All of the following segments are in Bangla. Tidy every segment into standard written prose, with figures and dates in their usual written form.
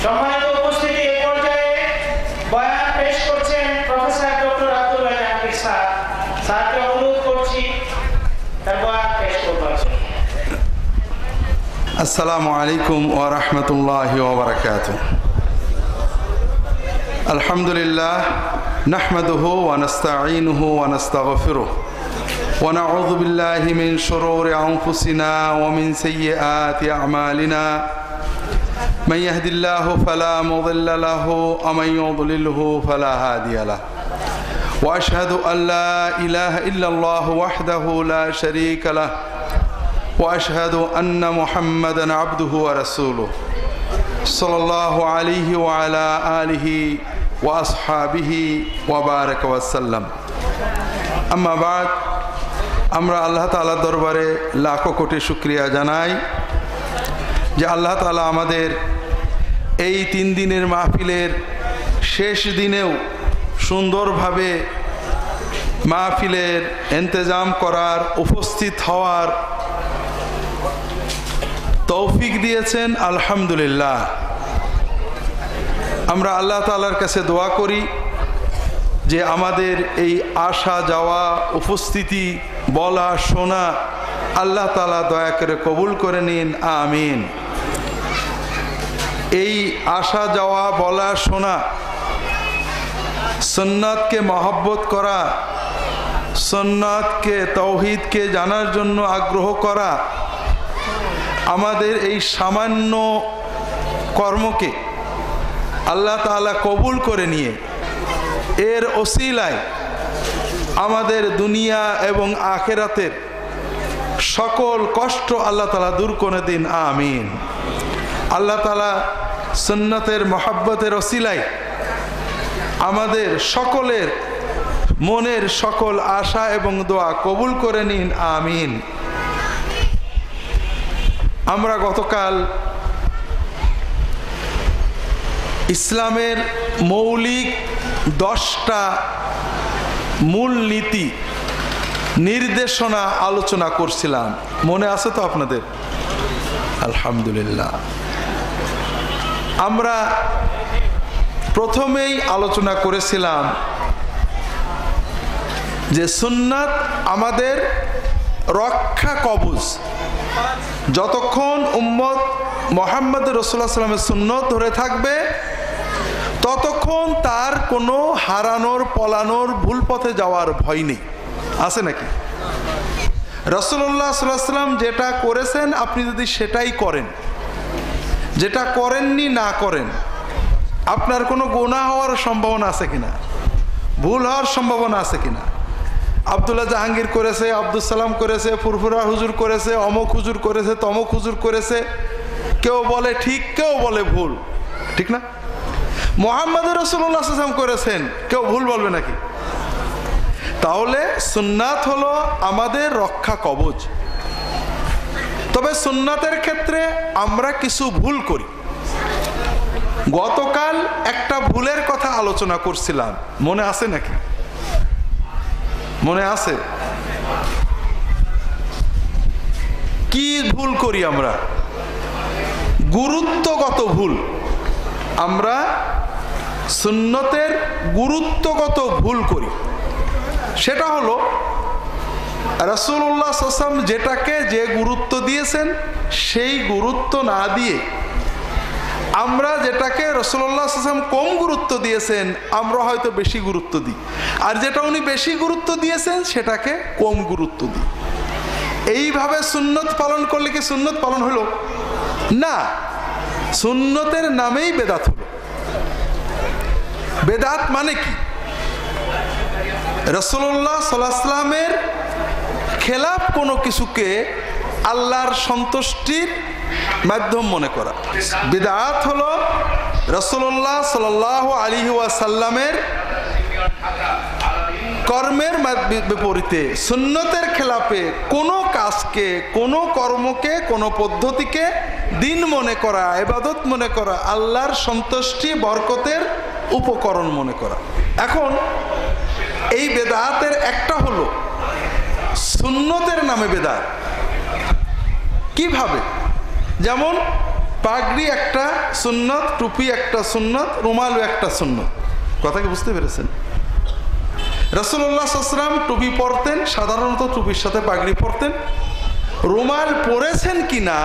সম্মানিত উপস্থিতি, এই পর্যায়ে বয়ান পেশ করছেন professor doctor Abdullah Jahangir sir. স্যারকে অনুরোধ করছি তার বয়ান পেশ করবার জন্য। আসসালামু আলাইকুম ওয়া রাহমাতুল্লাহি ওয়া বারাকাতুহু। আলহামদুলিল্লাহ নাহমাদুহু ওয়া নাস্তাঈনুহু ওয়া নাস্তাগফিরুহু ওয়া নাউযু বিল্লাহি মিন শুরুরি আনফুসিনা ওয়া মিন সাইয়্যাতি আ'মালিনা মান ইয়াহদিল্লাহু ফালা মুদিল্লা লাহু ওয়া মান ইউদ্লিলহু ফালা হাদিয়া লাহু ওয়া আশহাদু আল লা ইলাহা ইল্লাল্লাহু ওয়াহদাহু লা শারীকা লাহু وأشهد أن محمدًا عبده ورسوله صلى الله عليه وعلى آله وأصحابه وبارك وسلم أما بعد আমরা আল্লাহ তাআলার দরবারে লাখো কোটি শুকরিয়া জানাই যে আল্লাহ তাআলা আমাদের এই 3 দিনের মাহফিলের শেষ দিনেও সুন্দরভাবে মাহফিলের ইন্তজাম করার, উপস্থিত হওয়ার তৌফিক দিয়েছেন। আলহামদুলিল্লাহ। আমরা আল্লাহ তাআলার কাছে দোয়া করি যে আমাদের এই আসা যাওয়া, উপস্থিতি, বলা শোনা আল্লাহ তাআলা দয়া করে কবুল করে নিন, আমিন। এই আসা যাওয়া, বলা শোনা, সুন্নাতকে মহব্বত করা, সুন্নাতকে, তাওহীদকে জানার জন্য আগ্রহ করা, আমাদের এই সামান্য কর্মকে আল্লাহ তাআলা কবুল করে নিয়ে এর ওসিলায় আমাদের দুনিয়া এবং আখিরাতের সকল কষ্ট আল্লাহ তাআলা দূর করে দিন, আমিন। আল্লাহ তাআলা সুন্নতের মহব্বতের ওসিলায় আমাদের সকলের মনের সকল আশা এবং দোয়া কবুল করে নিন, আমিন। আমরা গতকাল ইসলামের মৌলিক 10টা মূল নীতি নির্দেশনা আলোচনা করছিলাম, মনে আছে তো আপনাদের? আলহামদুলিল্লাহ। আমরা প্রথমেই আলোচনা করেছিলাম যে সুন্নাত আমাদের রক্ষা কবচ। যতক্ষণ উম্মত মুহাম্মদ রাসূলুল্লাহ সাল্লাল্লাহু আলাইহি ওয়াসাল্লামের সুন্নত ধরে থাকবে ততক্ষণ তার কোনো হারানোর, পলানোর, ভুল পথে যাওয়ার ভয় নেই। আছে নাকি? রাসূলুল্লাহ সাল্লাল্লাহু আলাইহি ওয়াসাল্লাম যেটা করেছেন আপনি যদি সেটাই করেন, যেটা করেননি না করেন, আপনার কোনো গুনাহ হওয়ার সম্ভাবনা আছে কিনা, ভুল হওয়ার সম্ভাবনা আছে কিনা? আব্দুল্লাহ জাহাঙ্গীর করেছে, আব্দুল সালাম করেছে, ফুরফুরা হুজুর করেছে, অমুক হুজুর করেছে, তমুক হুজুর করেছে, কেউ বলে ঠিক, কেউ বলে ভুল, ঠিক না? মুহাম্মদ রাসূলুল্লাহ সাল্লাল্লাহু আলাইহি ওয়াসাল্লাম করেছেন, কেউ ভুল বলবে নাকি? তাহলে সুন্নাত হলো আমাদের রক্ষা কবচ। তবে সুন্নাতের ক্ষেত্রে আমরা কিছু ভুল করি। গতকাল একটা ভুলের কথা আলোচনা করছিলাম, মনে আছে নাকি? মনে আছে? কি ভুল করি আমরা? গুরুত্বগত ভুল। আমরা সুন্নতের গুরুত্বগত ভুল করি। সেটা হলো রাসূলুল্লাহ সাল্লাল্লাহু আলাইহি ওয়াসাল্লাম যেটাকে যে গুরুত্ব দিয়েছেন সেই গুরুত্ব না দিয়ে আমরা যেটাকে রাসূলুল্লাহ সাল্লাল্লাহু আলাইহি ওয়াসাল্লাম কম গুরুত্ব দিয়েছেন আমরা হয়তো বেশি গুরুত্ব দিই, আর যেটা উনি বেশি গুরুত্ব দিয়েছেন সেটাকে কম গুরুত্ব দিই। এইভাবে সুন্নত পালন করলে কি সুন্নত পালন হলো? না, সুন্নতের নামেই বেদাত হলো। বেদাত মানে কি? রাসূলুল্লাহ সাল্লাল্লাহু আলাইহি ওয়াসাল্লামের খেলাফ কোনো কিছুকে আল্লাহর সন্তুষ্টির মাধ্যম মনে করা। বিদআত হলো রাসূলুল্লাহ সাল্লাল্লাহু আলাইহি ওয়াসাল্লামের কর্মের বিপরীতে, সুন্নতের খেলাফে কোনো কাজকে, কোনো কর্মকে, কোনো পদ্ধতিকে দিন মনে করা, ইবাদত মনে করা, আল্লাহর সন্তুষ্টি বরকতের উপকরণ মনে করা। এখন এই বেদাতের একটা হলো সুন্নতের নামে বেদাত। কিভাবে? যেমন পাগড়ি একটা সুন্নত, টুপি একটা সুন্নত, রুমালও একটা সুন্নত। কথা কি বুঝতে পেরেছেন? রাসূলুল্লাহ সাল্লাল্লাহু আলাইহি ওয়াসাল্লাম টুপি পরতেন, সাধারণত টুপির সাথে পাগড়ি পরতেন। রুমাল পরেছেন কিনা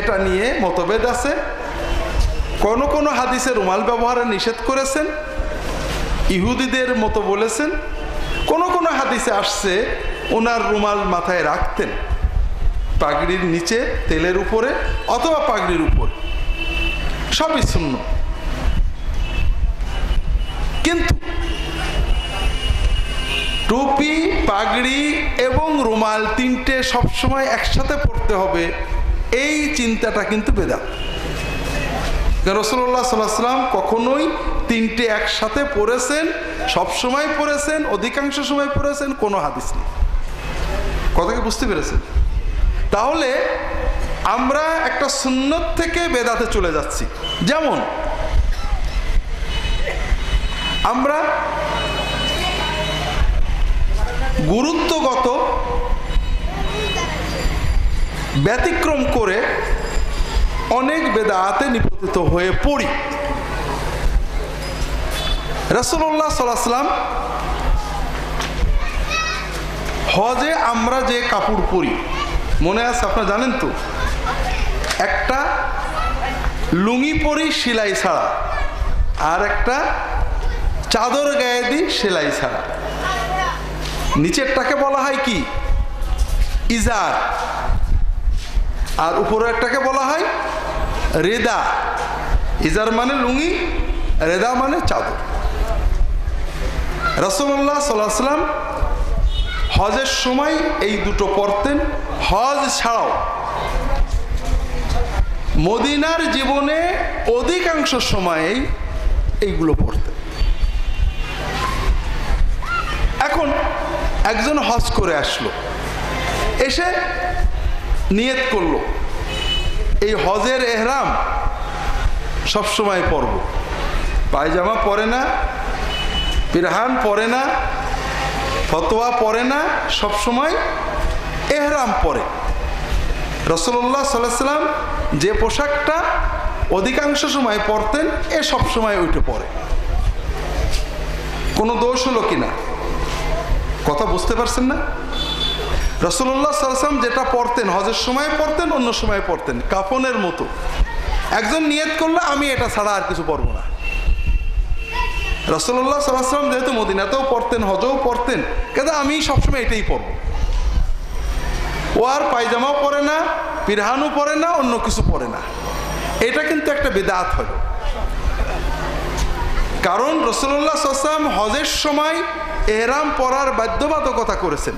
এটা নিয়ে মতভেদ আছে। কোন কোন হাদিসে রুমাল ব্যবহারে নিষেধ করেছেন, ইহুদিদের মতো বলেছেন। কোন কোন হাদিসে আসছে ওনার রুমাল মাথায় রাখতেন, পাগড়ির নিচে, তেলের উপরে অথবা পাগড়ির উপরে, সবই সুন্নাহ। কিন্তু টুপি, পাগড়ি এবং রুমাল তিনটে সবসময় একসাথে পড়তে হবে, এই চিন্তাটা কিন্তু বেদাত। রাসূলুল্লাহ সাল্লাল্লাহু আলাইহি ওয়াসাল্লাম কখনোই তিনটে একসাথে পড়েছেন, সবসময় পড়েছেন, অধিকাংশ সময় পড়েছেন, কোনো হাদিস নেই। কথা কি বুঝতে পেরেছেন? তাহলে আমরা একটা সুন্নত থেকে বেদাতে চলে যাচ্ছি। যেমন আমরা গুরুত্বগত ব্যতিক্রম করে অনেক বেদাতে নিপতিত হয়ে পড়ি। রাসূলুল্লাহ সাল্লাল্লাহু আলাইহি ওয়াসাল্লাম হজে আমরা যে কাপড় পরি, মনে আছে আপনারা জানেন তো, একটা লুঙ্গি পরি সেলাই ছাড়া, আর একটা চাদর গায়ে দিই সেলাই ছাড়া। নিচেরটাকে বলা হয় কি? ইজার। আর উপরেরটাকে বলা হয় রেদা। ইজার মানে লুঙ্গি, রেদা মানে চাদর। রাসূলুল্লাহ সাল্লাল্লাহু আলাইহি ওয়াসাল্লাম হজের সময় এই দুটো পরতেন। হজ ছাড়াও মদিনার জীবনে অধিকাংশ সময়েই এইগুলো পরতেন। এখন একজন হজ করে আসলো, এসে নিয়ত করলো এই হজের এহরাম সব সময় পরব, পায়জামা পরে না, পিরহান পরে না, ফতোয়া পরে না, সব সময় এহরাম পরে। রাসূলুল্লাহ সাল্লাল্লাহু আলাইহি ওয়াসাল্লাম যে পোশাকটা অধিকাংশ সময় পরতেন, এ সব সময় ওইটা পরে। কোনো দোষ হলো কিনা? কথা বুঝতে পারছেন না? রাসূলুল্লাহ সাল্লাল্লাহু আলাইহি ওয়াসাল্লাম যেটা পরতেন, হজের সময় পরতেন, অন্য সময় পরতেন, কাফনের মতো। একজন নিয়ত করলে আমি এটা ছাড়া আর কিছু পরবো না। রাসূলুল্লাহ সাল্লাল্লাহু আলাইহি ওয়াসাল্লাম যেহেতু মদিনাতেও পরতেন, হজেও পরতেন, কিন্তু আমি সবসময় এটাই পরব। ও আর পায়জামাও পরে না, পিরহানও পরে না, অন্য কিছু পরে না। এটা কিন্তু একটা বিদআত হলো। কারণ রাসূলুল্লাহ সাল্লাল্লাহু আলাইহি ওয়াসাল্লাম হজের সময় এহরাম পরার বাধ্যবাধকতা করেছেন,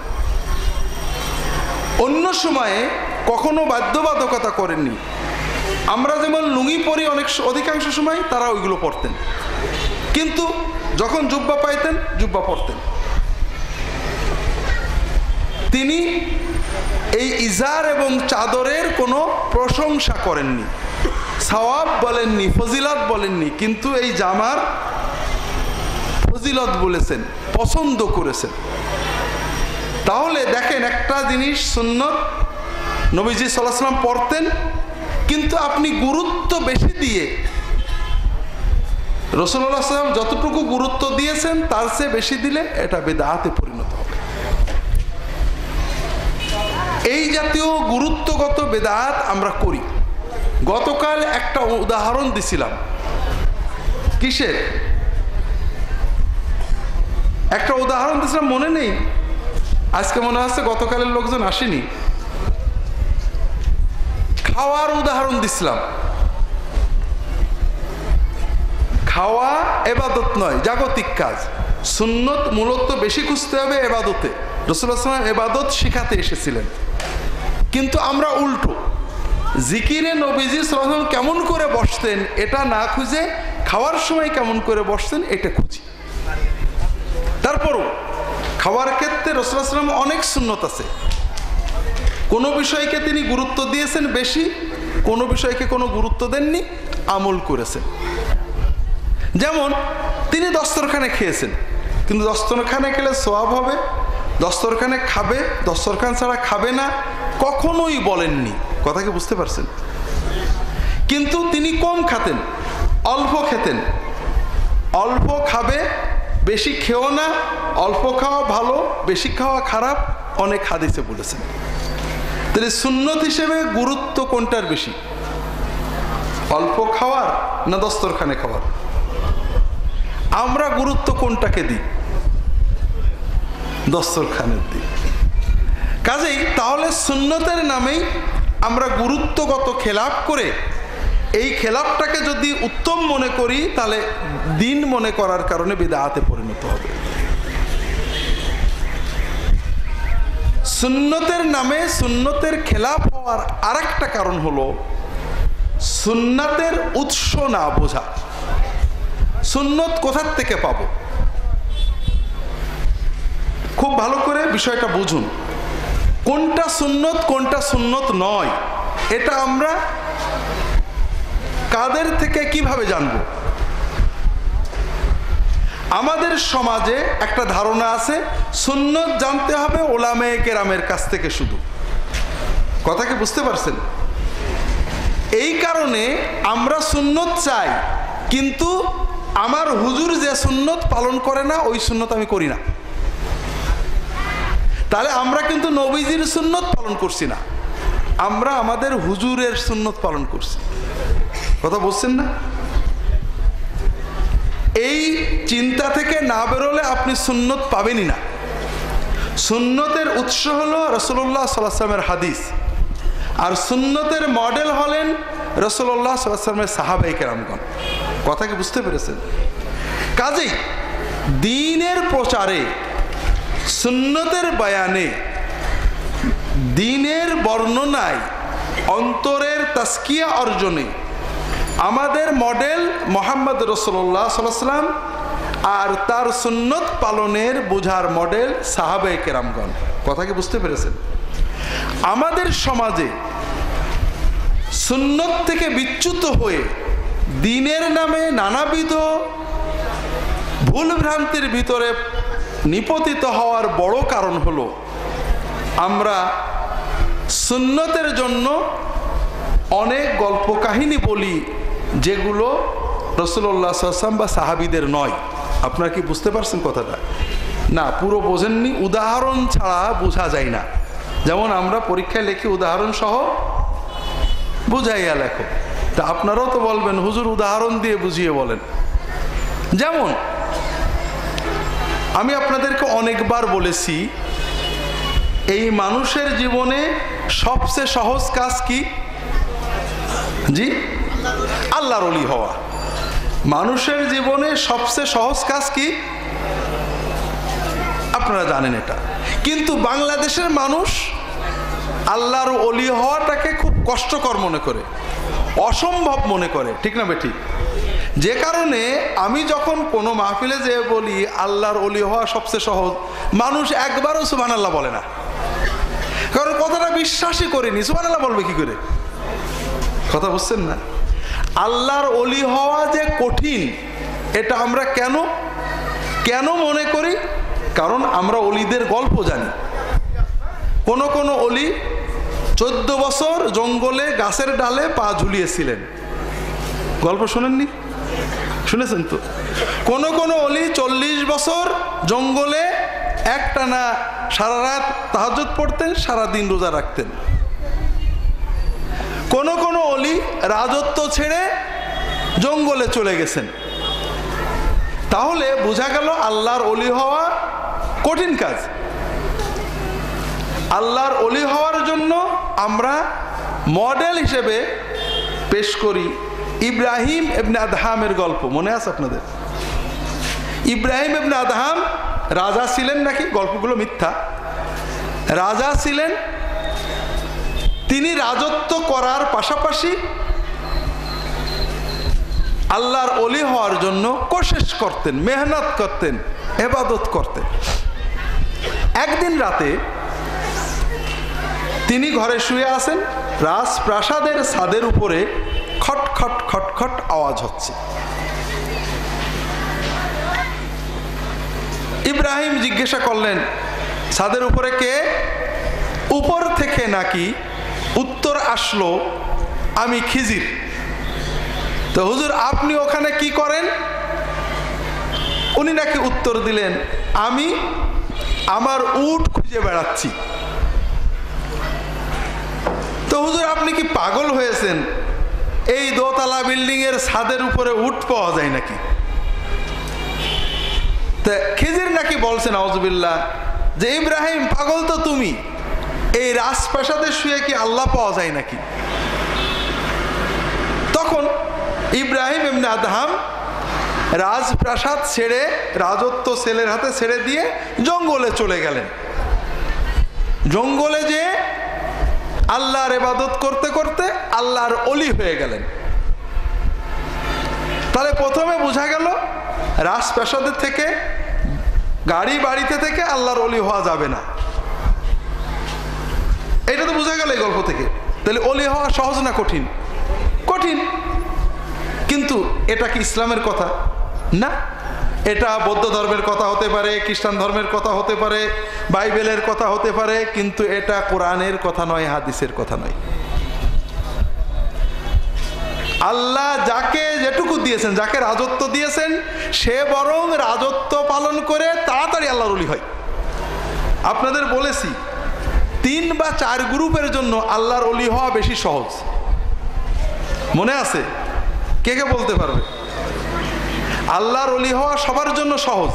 অন্য সময়ে কখনো বাধ্যবাধকতা করেননি। আমরা যেমন লুঙ্গি পরি অধিকাংশ সময়, তারা ওইগুলো পরতেন, কিন্তু যখন জুব্বা পাইতেন জুব্বা পরতেন। তিনি এই ইজার এবং চাদরের কোনো প্রশংসা করেননি, সওয়াব বলেননি, ফজিলত বলেননি, কিন্তু এই জামার ফজিলত বলেছেন, পছন্দ করেছেন। তাহলে দেখেন, একটা জিনিস সুন্নত, নবীজি সাল্লাল্লাহু আলাইহি ওয়াসাল্লাম পরতেন, কিন্তু আপনি গুরুত্ব বেশি দিয়ে, রাসূলুল্লাহ সাল্লাল্লাহু আলাইহি ওয়াসাল্লাম যতটুকু গুরুত্ব দিয়েছেন তার চেয়ে বেশি দিলে এটা বিদআতে পরিণত হবে। এই জাতীয় গুরুত্বগত বিদআত আমরা করি। গতকাল একটা উদাহরণ দিছিলাম, কিসের একটা উদাহরণ দিছিলাম মনে নেই? আজকে মনে হচ্ছে গতকালের লোকজন আসেনি। খাওয়ার উদাহরণ দিছিলাম। খাওয়া ইবাদত নয়, জাগতিক কাজ। সুন্নত মূলত বেশি খুঁজতে হবে ইবাদতে। রাসূলুল্লাহ সাল্লাল্লাহু আলাইহি ওয়াসাল্লাম ইবাদত শিখাতে এসেছিলেন, কিন্তু আমরা উল্টো, জিকিরে নবীজি সাল্লাল্লাহু আলাইহি ওয়াসাল্লাম কেমন করে বসতেন এটা না খুঁজে খাওয়ার সময় কেমন করে বসতেন এটা খুঁজি। তারপরও খাওয়ার ক্ষেত্রে রাসূলুল্লাহ সাল্লাল্লাহু আলাইহি ওয়াসাল্লাম অনেক সুন্নত আছে। কোনো বিষয়কে তিনি গুরুত্ব দিয়েছেন বেশি, কোনো বিষয়কে কোনো গুরুত্ব দেননি, আমল করেছেন। যেমন তিনি দস্তরখানে খেয়েছেন, কিন্তু দস্তরখানে খেলে সওয়াব হবে, দস্তরখানে খাবে, দস্তরখান ছাড়া খাবে না, কখনোই বলেননি। কথা কি বুঝতে পারছেন? কিন্তু তিনি কম খাতেন, অল্প খেতেন। অল্প খাবে, বেশি খেও না, অল্প খাওয়া ভালো, বেশি খাওয়া খারাপ, অনেক হাদিসে বলেছেন। তাহলে সুন্নত হিসেবে গুরুত্ব কোনটার বেশি, অল্প খাওয়ার না দস্তরখানে খাওয়ার? আমরা গুরুত্ব কোনটাকে দিই? দস্তরখানের দিই। কাজেই তাহলে সুন্নতের নামেই আমরা গুরুত্বগত খেলাপ করে এই খেলাপটাকে যদি উত্তম মনে করি, তাহলে দিন মনে করার কারণে বিদআতে পরিণত হবে। সুন্নতের নামে সুন্নতের খেলাপ হওয়ার আরেকটা কারণ হলো সুন্নতের উৎস না বোঝা। সুন্নত কোথার থেকে পাবো? খুব ভালো করে বিষয়টা বুঝুন। কোনটা সুন্নত কোনটা সুন্নত নয়, এটা আমরা কাদের থেকে কিভাবে জানবো? আমাদের সমাজে একটা ধারণা আছে সুন্নত জানতে হবে ওলামায়ে কেরামের কাছ থেকে শুধু। কথা কি বুঝতে পারছেন? এই কারণে আমরা সুন্নত চাই, কিন্তু আমার হুজুর যে সুন্নত পালন করে না ওই সুন্নত আমি করি না। তাহলে আমরা কিন্তু নবীজির সুন্নত পালন করছি না, আমরা আমাদের হুজুরের সুন্নত পালন করছি। কথা বুঝছেন না? এই চিন্তা থেকে না বেরোলে আপনি সুন্নত পাবেনই না। সুন্নতের উৎস হলো রাসূলুল্লাহ সাল্লাল্লাহু আলাইহি ওয়াসাল্লামের হাদিস, আর সুন্নতের মডেল হলেন রাসূলুল্লাহ সাল্লাল্লাহু আলাইহি ওয়াসাল্লামের সাহাবায়ে কেরামগণ। কথা কি বুঝতে পেরেছেন? কাজেই দ্বীনের প্রচারে, সুন্নতের বয়ানে, দ্বীনের বর্ণনায়, অন্তরের তাসকিয়া অর্জনে আমাদের মডেল মুহাম্মদ রাসূলুল্লাহ সাল্লাল্লাহু আলাইহি ওয়াসাল্লাম, আর তার সুন্নত পালনের বোঝার মডেল সাহাবায়ে কেরামগণ। কথা কি বুঝতে পেরেছেন? আমাদের সমাজে সুন্নত থেকে বিচ্যুত হয়ে দ্বীনের নামে নানাবিধ ভুল ভ্রান্তির ভিতরে নিপতিত হওয়ার বড় কারণ হলো আমরা সুন্নতের জন্য অনেক গল্প কাহিনী বলি যেগুলো রাসূলুল্লাহ সাল্লাল্লাহু আলাইহি ওয়াসাল্লাম বা সাহাবীদের নয়। আপনারা কি বুঝতে পারছেন কথাটা? না, পুরো বোঝেননি। উদাহরণ ছাড়া বোঝা যায় না। যেমন আমরা পরীক্ষায় লিখি উদাহরণ সহ বুঝাইয়া লেখো, তা আপনারাও তো বলবেন হুজুর উদাহরণ দিয়ে বুঝিয়ে বলেন। যেমন আমি আপনাদেরকে অনেকবার বলেছি, এই মানুষের জীবনে সবচেয়ে সহজ কাজ কি? জি, আল্লাহর ওলি হওয়া। মানুষের জীবনে সবচেয়ে সহজ কাজ কি? আপনারা জানেন এটা। কিন্তু বাংলাদেশের মানুষ আল্লাহর ওলি হওয়াটাকে খুব কষ্টকর মনে করে, অসম্ভব মনে করে, ঠিক না বেঠিক? যে কারণে আমি যখন কোনো মাহফিলে যেয়ে বলি আল্লাহর ওলি হওয়া সবচেয়ে সহজ, মানুষ একবারও সুবহানাল্লাহ বলে না, কারণ কথাটা বিশ্বাসই করেনি। সুবহানাল্লাহ বলবে কি করে? কথা বুঝছেন না? আল্লাহর ওলি হওয়া যে কঠিন, এটা আমরা কেন মনে করি? কারণ আমরা ওলিদের গল্প জানি। কোন ওলি 14 বছর জঙ্গলে গাছের ডালে পা ঝুলিয়েছিলেন, গল্প শোনেননি? শুনেছেন তো? কোন ওলি 40 বছর জঙ্গলে একটানা সারা রাত তাহাজ্জুদ পড়তেন, সারাদিন রোজা রাখতেন। কোন ওলি রাজত্ব ছেড়ে জঙ্গলে চলে গেছেন। তাহলে বোঝা গেল আল্লাহর ওলি হওয়া কঠিন কাজ। আল্লাহর ওলি হওয়ার জন্য আমরা মডেল হিসেবে পেশ করি ইব্রাহিম ইবনে আদহামের গল্প। মনে আছে আপনাদের? ইব্রাহিম ইবনে আদহাম রাজা ছিলেন নাকি? গল্পগুলো মিথ্যা। রাজা ছিলেন, তিনি রাজত্ব করার পাশাপাশি আল্লাহর ওলি হওয়ার জন্য কোশিশ করতেন, মেহনত করতেন, ইবাদত করতেন। একদিন রাতে তিনি ঘরে শুয়ে আছেন, রাজপ্রাসাদের ছাদের উপরে খটখট খটখট আওয়াজ হচ্ছে। ইব্রাহিম জিজ্ঞাসা করলেন, ছাদের উপরে কে? উপর থেকে নাকি উত্তর আসলো, আমি খিজির। তো হুজুর আপনি ওখানে কি করেন? উনি নাকি উত্তর দিলেন, আমি আমার উট খুঁজে বেড়াচ্ছি। তো হুজুর আপনি কি পাগল হয়েছেন? এই দোতলা বিল্ডিং এর ছাদের উপরে উট পাওয়া যায় নাকি? তা খিজির নাকি বলছেন আউযুবিল্লাহ যে ইব্রাহিম পাগল তো তুমি, এই রাজপ্রাসাদে শুয়ে কি আল্লাহ পাওয়া যায় নাকি? তখন ইব্রাহিম ইবনে আদহাম রাজপ্রাসাদ ছেড়ে, রাজত্ব ছেলের হাতে ছেড়ে দিয়ে জঙ্গলে চলে গেলেন। জঙ্গলে যে আল্লাহর ইবাদত করতে করতে আল্লাহর ওলি হয়ে গেলেন। তাহলে প্রথমে বোঝা গেল রাজপ্রাসাদের থেকে, গাড়ি বাড়িতে থেকে আল্লাহর ওলি হওয়া যাবে না। এটা তো বোঝা গেল এই গল্প থেকে। তাহলে ওলি হওয়া সহজ না কঠিন? কঠিন। কিন্তু এটা কি ইসলামের কথা? না, এটা বৌদ্ধ ধর্মের কথা হতে পারে, খ্রিস্টান ধর্মের কথা হতে পারে, বাইবেলের কথা হতে পারে, কিন্তু এটা কোরআনের কথা নয়, হাদিসের কথা নয়। আল্লাহ যাকে যেটুকু দিয়েছেন, যাকে রাজত্ব দিয়েছেন, সে বরং রাজত্ব পালন করে তাড়াতাড়ি আল্লাহর ওলি হয়। আপনাদের বলেছি 3 বা 4 গ্রুপের জন্য আল্লাহর ওলি হওয়া বেশি সহজ। মনে আছে? কে কে বলতে পারবে? আল্লাহর ওলি হওয়া সবার জন্য সহজ,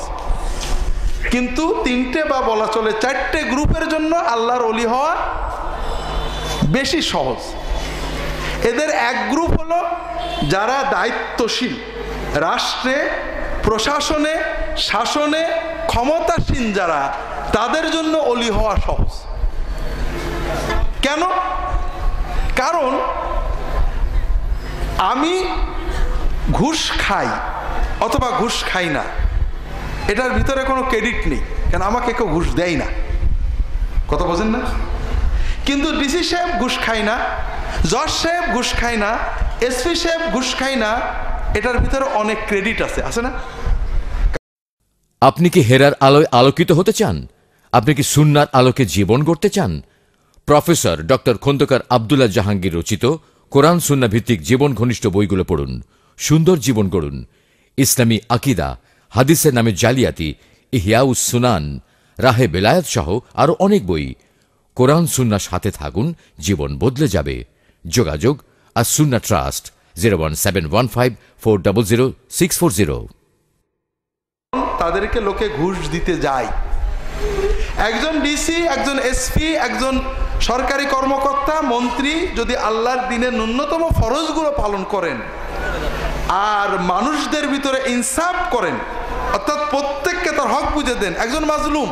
কিন্তু 3টে বা বলা চলে 4টে গ্রুপের জন্য আল্লাহর ওলি হওয়া বেশি সহজ। এদের এক গ্রুপ হলো যারা দায়িত্বশীল, রাষ্ট্রে, প্রশাসনে, শাসনে ক্ষমতাসীন যারা, তাদের জন্য ওলি হওয়া সহজ। কেন? কারণ আমি ঘুষ খাই অথবা ঘুষ খাই না, এটার ভিতরে কোনো ক্রেডিট নেই, কেন আমাকে কেউ ঘুষ দেয় না। কথা বোঝেন না? কিন্তু ডিসি সাহেব ঘুষ খায় না, জজ সাহেব ঘুষ খায় না, এসপি সাহেব ঘুষ খায় না, এটার ভিতরে অনেক ক্রেডিট আছে, আছে না? আপনি কি হেরার আলোয় আলোকিত হতে চান? আপনি কি সুন্নার আলোকে জীবন গড়তে চান? প্রফেসর ডক্টর খন্দকার আব্দুল্লাহ জাহাঙ্গীর রচিত কোরআন সুন্না ভিত্তিক জীবন ঘনিষ্ঠ বইগুলো পড়ুন, সুন্দর জীবন গড়ুন। ইসলামী আকিদা, হাদিসের নামে জালিয়াতি, ইহয়াউস সুনান, রাহে বেলায়েত সহ আরো অনেক বই। কোরআন সুন্নার সাথে থাকুন, জীবন বদলে যাবে। যোগাযোগ আর সুন্না ট্রাস্ট 01715400640। তাদেরকে লোকে ঘুষ দিতে যায়। একজন ডিসি, একজন এসপি, একজন সরকারি কর্মকর্তা, মন্ত্রী যদি আল্লাহর দিনের ন্যূনতম ফরজগুলো পালন করেন আর মানুষদের ভিতরে ইনসাফ করেন, অর্থাৎ প্রত্যেককে তার হক বুঝে দেন। একজন মাজলুম,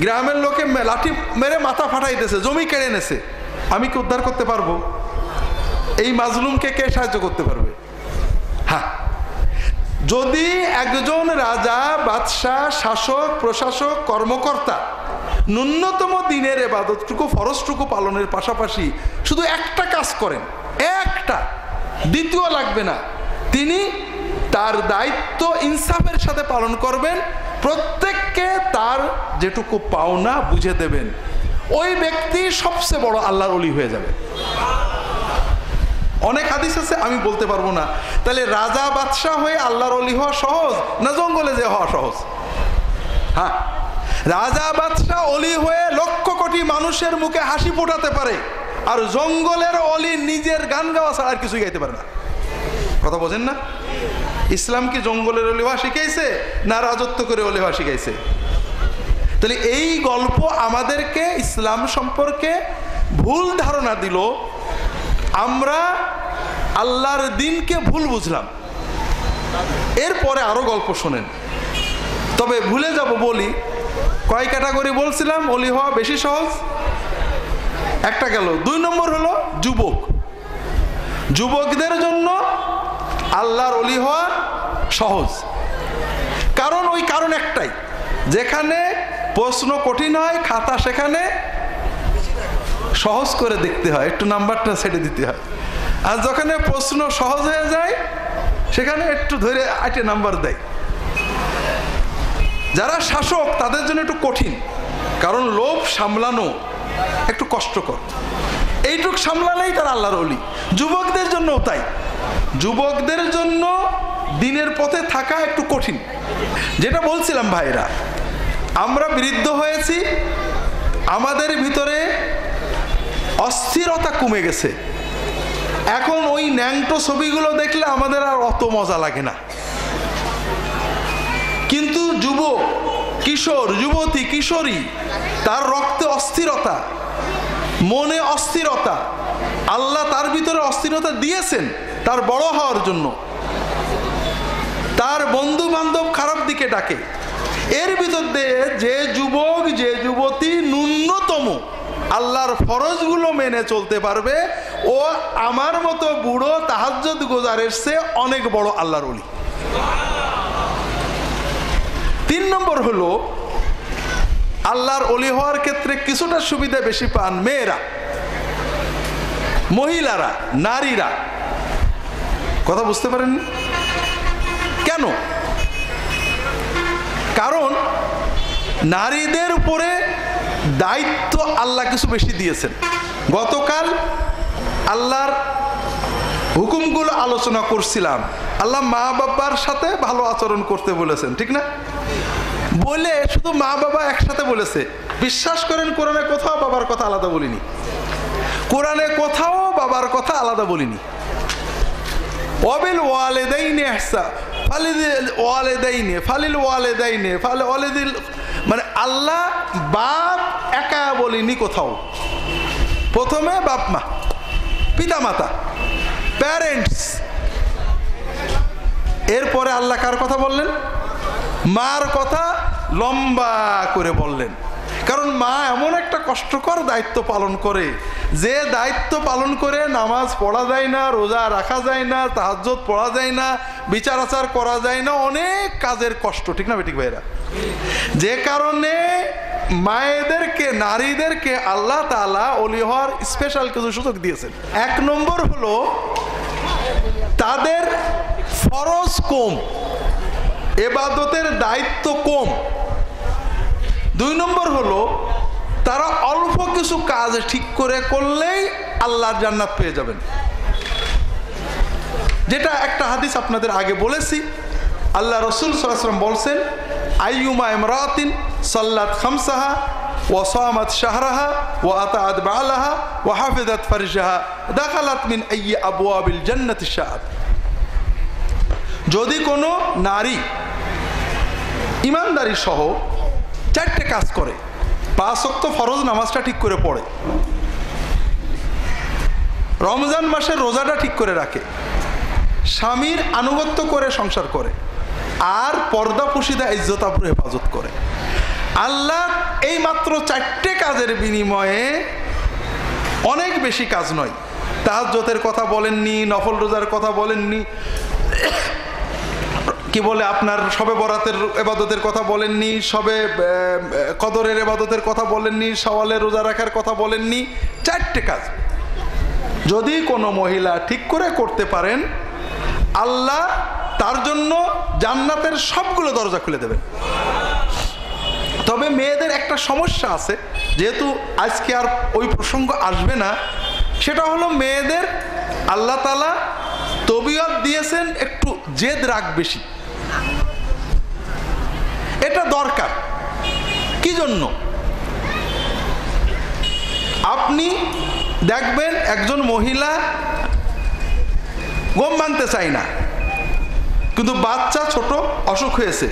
গ্রামের লোকে লাঠি মেরে মাথা ফাটাইতেছে, জমি কেড়ে নেছে, আমি কি উদ্ধার করতে পারবো? এই মাজলুমকে কে সাহায্য করতে পারবে? হ্যাঁ, যদি একজন রাজা, বাদশাহ, শাসক, প্রশাসক, কর্মকর্তা ন্যূনতম দিনের ইবাদতটুকু, ফরজটুকু পালনের পাশাপাশি শুধু একটা কাজ করেন, একটা, দ্বিতীয় লাগবে না, তিনি তার দায়িত্ব ইনসাফের সাথে পালন করবেন, প্রত্যেককে তার যেটুকু পাওনা বুঝে দেবেন, ওই ব্যক্তি সবচেয়ে বড় আল্লাহর ওলি হয়ে যাবে। অনেক হাদিস আছে, আমি বলতে পারবো না। তাহলে রাজা বাদশাহ হয়ে আল্লাহর ওলি হওয়া সহজ না জঙ্গলে যে হওয়া সহজ? হ্যাঁ, রাজা বাদশাহ ওলি হয়ে লক্ষ কোটি মানুষের মুখে হাসি ফোটাতে পারে, আর জঙ্গলের ওলি নিজের গান গাওয়া ছাড়া আর কিছুই গাইতে পারে না। কথা বোঝেন না? ইসলাম কি জঙ্গলের ওলি হওয়া শিখাইছে না রাজত্ব করে ওলি হওয়া শিখাইছে? তাহলে এই গল্প আমাদেরকে ইসলাম সম্পর্কে ভুল ধারণা দিল, আমরা আল্লাহর দিনকে ভুল বুঝলাম। এরপরে আরো গল্প শোনেন, তবে ভুলে যাব বলি। কয় ক্যাটাগরি বলছিলাম ওলি হওয়া বেশি সহজ? একটা গেল। 2 নম্বর হলো যুবক। যুবকদের জন্য আল্লাহর ওলি হওয়া সহজ। কারণ ওই কারণ একটাই, যেখানে প্রশ্ন কঠিন হয় খাতা সেখানে সহজ করে দেখতে হয়, একটু নাম্বারটা ছেড়ে দিতে হয়। আর যখন প্রশ্ন সহজ হয়ে যায় সেখানে একটু ধরে 8 নাম্বার দেয়। যারা শাসক তাদের জন্য একটু কঠিন, কারণ লোভ সামলানো একটু কষ্টকর, এইটুক সামলালেই তারা আল্লাহর ওলি। যুবকদের জন্যও তাই। যুবকদের জন্য দিনের পথে থাকা একটু কঠিন। যেটা বলছিলাম ভাইরা, আমরা বৃদ্ধ হয়েছি, আমাদের ভিতরে অস্থিরতা কমে গেছে। এখন ওই ন্যাংটো ছবিগুলো দেখলে আমাদের আর অত মজা লাগে না। কিন্তু যুবক, কিশোর, যুবতী, কিশোরী, তার রক্তে অস্থিরতা, মনে অস্থিরতা, আল্লাহ তার ভিতরে অস্থিরতা দিয়েছেন তার বড় হওয়ার জন্য। তার বন্ধু বান্ধব খারাপ দিকে ডাকে। এর ভিতর দিয়ে যে যুবক, যে যুবতী ন্যূনতম আল্লাহর ফরজগুলো মেনে চলতে পারবে, ও আমার মতো বুড়ো তাহাজ্জুদ গুজারের চেয়ে অনেক বড় আল্লাহর ওলি। 3 নম্বর হলো, আল্লাহর ওলি হওয়ার ক্ষেত্রে কিছুটা সুবিধা বেশি পান মেয়েরা, মহিলারা, নারীরা। কথা বুঝতে পারেন কেন? কারণ নারীদের উপরে দায়িত্ব আল্লাহ কিছু বেশি দিয়েছেন। গতকাল আল্লাহর হুকুমগুলো আলোচনা করছিলাম। আল্লাহ মা বাবার সাথে ভালো আচরণ করতে বলেছেন, ঠিক না? বলে শুধু মা বাবা একসাথে বলেছে। বিশ্বাস করেন কোরআনে কোথাও বাবার কথা আলাদা বলিনি, কোরআনে কোথাও বাবার কথা আলাদা বলিনি। ওয়াবিল ওয়ালিদাইনি ইহসান, ফালিল ওয়ালিদাইনি, ফালিল ওয়ালিদাইনি, ফাল ওয়ালিদিল, মানে আল্লাহ বাপ একা বলিনি কোথাও। প্রথমে বাপ মা, পিতা মাতা, প্যারেন্টস। এরপরে আল্লাহ কার কথা বললেন? মার কথা লম্বা করে বললেন। কারণ মা এমন একটা কষ্টকর দায়িত্ব পালন করে, যে দায়িত্ব পালন করে নামাজ পড়া যায় না, রোজা রাখা যায় না, তাহাজ্জুদ পড়া যায় না, বিচার আচার করা যায় না, অনেক কাজের কষ্ট, ঠিক না বেঠিক ভাইরা? যে কারণে মায়েদেরকে, নারীদেরকে আল্লাহ তাআলা ওলি হওয়ার স্পেশাল কিছু সুযোগ দিয়েছেন। 1 নম্বর হলো তাদের ফরজ কম, ইবাদতের দায়িত্ব কম। 2 নম্বর হলো তারা অল্প কিছু কাজ ঠিক করে করলেই আল্লাহর জান্নাত পেয়ে যাবেন। যেটা একটা হাদিস আপনাদের আগে বলেছি, আল্লাহ রাসূল সাল্লাল্লাহু আলাইহি ওয়াসাল্লাম বলছেন, আইয়ুমা ইমরাতিন সাল্লাত খামসাহা ওয়া সামাত শাহরাহা ওয়া আতাআত বালাহা ওয়া হাফিজাত ফারজাহা দাখালাত মিন আইয়ি আবওয়াবিল জান্নাতি শাআত। যদি কোনো নারী ইমানদারি সহ 4টে কাজ করে, 5 ওয়াক্ত ফরজ নামাজটা ঠিক করে পড়ে, রমজান মাসে রোজাটা ঠিক করে রাখে, স্বামীর আনুগত্য করে সংসার করে, আর পর্দা পুশিদা ইজ্জত আবরু হেফাজত করে, আল্লাহ এই মাত্র 4টে কাজের বিনিময়ে অনেক বেশি কাজ নয়, তাহাজ্জুদের কথা বলেননি, নফল রোজার কথা বলেননি, কি বলে আপনার শবে বরাতের ইবাদতের কথা বলেননি, শবে কদরের ইবাদতের কথা বলেননি, শাওয়ালের রোজা রাখার কথা বলেননি। 4টে কাজ যদি কোনো মহিলা ঠিক করে করতে পারেন, আল্লাহ তার জন্য জান্নাতের সবগুলো দরজা খুলে দেবেন। তবে মেয়েদের একটা সমস্যা আছে, যেহেতু আজকে আর ওই প্রসঙ্গ আসবে না, সেটা হলো মেয়েদের আল্লাহ তাআলা তবিয়ত দিয়েছেন একটু জেদ রাগ বেশি। এটা দরকার। কি জন্য? আপনি দেখবেন একজন মহিলা ঘুম ভাঙতে চায় না, কিন্তু বাচ্চা ছোট অসুখ হয়েছে,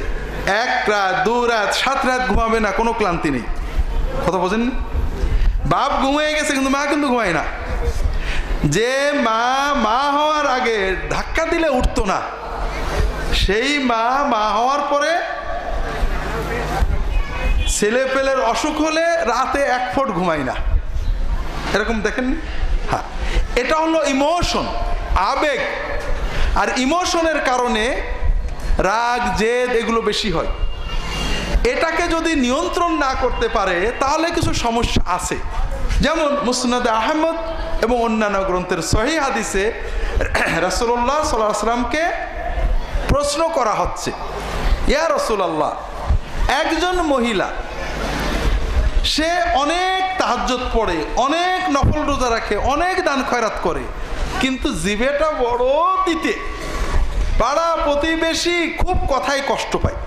1 রাত 2 রাত 7 রাত ঘুমাবে না, কোনো ক্লান্তি নেই। কথা বোঝেন? বাপ ঘুমিয়ে গেছে কিন্তু মা কিন্তু ঘুমায় না। যে মা হওয়ার আগে ধাক্কা দিলে উঠতো না, সেই মা হওয়ার পরে ছেলে পেলের অসুখ হলে রাতে 1 ফুট ঘুমায় না, এরকম দেখেন? হ্যাঁ, এটা হলো ইমোশন, আবেগ। আর ইমোশনের কারণে রাগ, জেদ এগুলো বেশি হয়। এটাকে যদি নিয়ন্ত্রণ না করতে পারে তাহলে কিছু সমস্যা আছে। যেমন মুসনাদে আহমদ এবং অন্যান্য গ্রন্থের সহিহ হাদিসে রাসূলুল্লাহ সাল্লাল্লাহু আলাইহি ওয়াসাল্লামকে প্রশ্ন করা হচ্ছে, ইয়া রাসূলুল্লাহ, একজন মহিলা সে অনেক তাহাজ্জুদ পড়ে, অনেক নফল রোজা রাখে, অনেক দান খয়রাত করে, কিন্তু জিভেটা বড় দিতে, পাড়া প্রতিবেশী খুব কথায় কষ্ট পায়।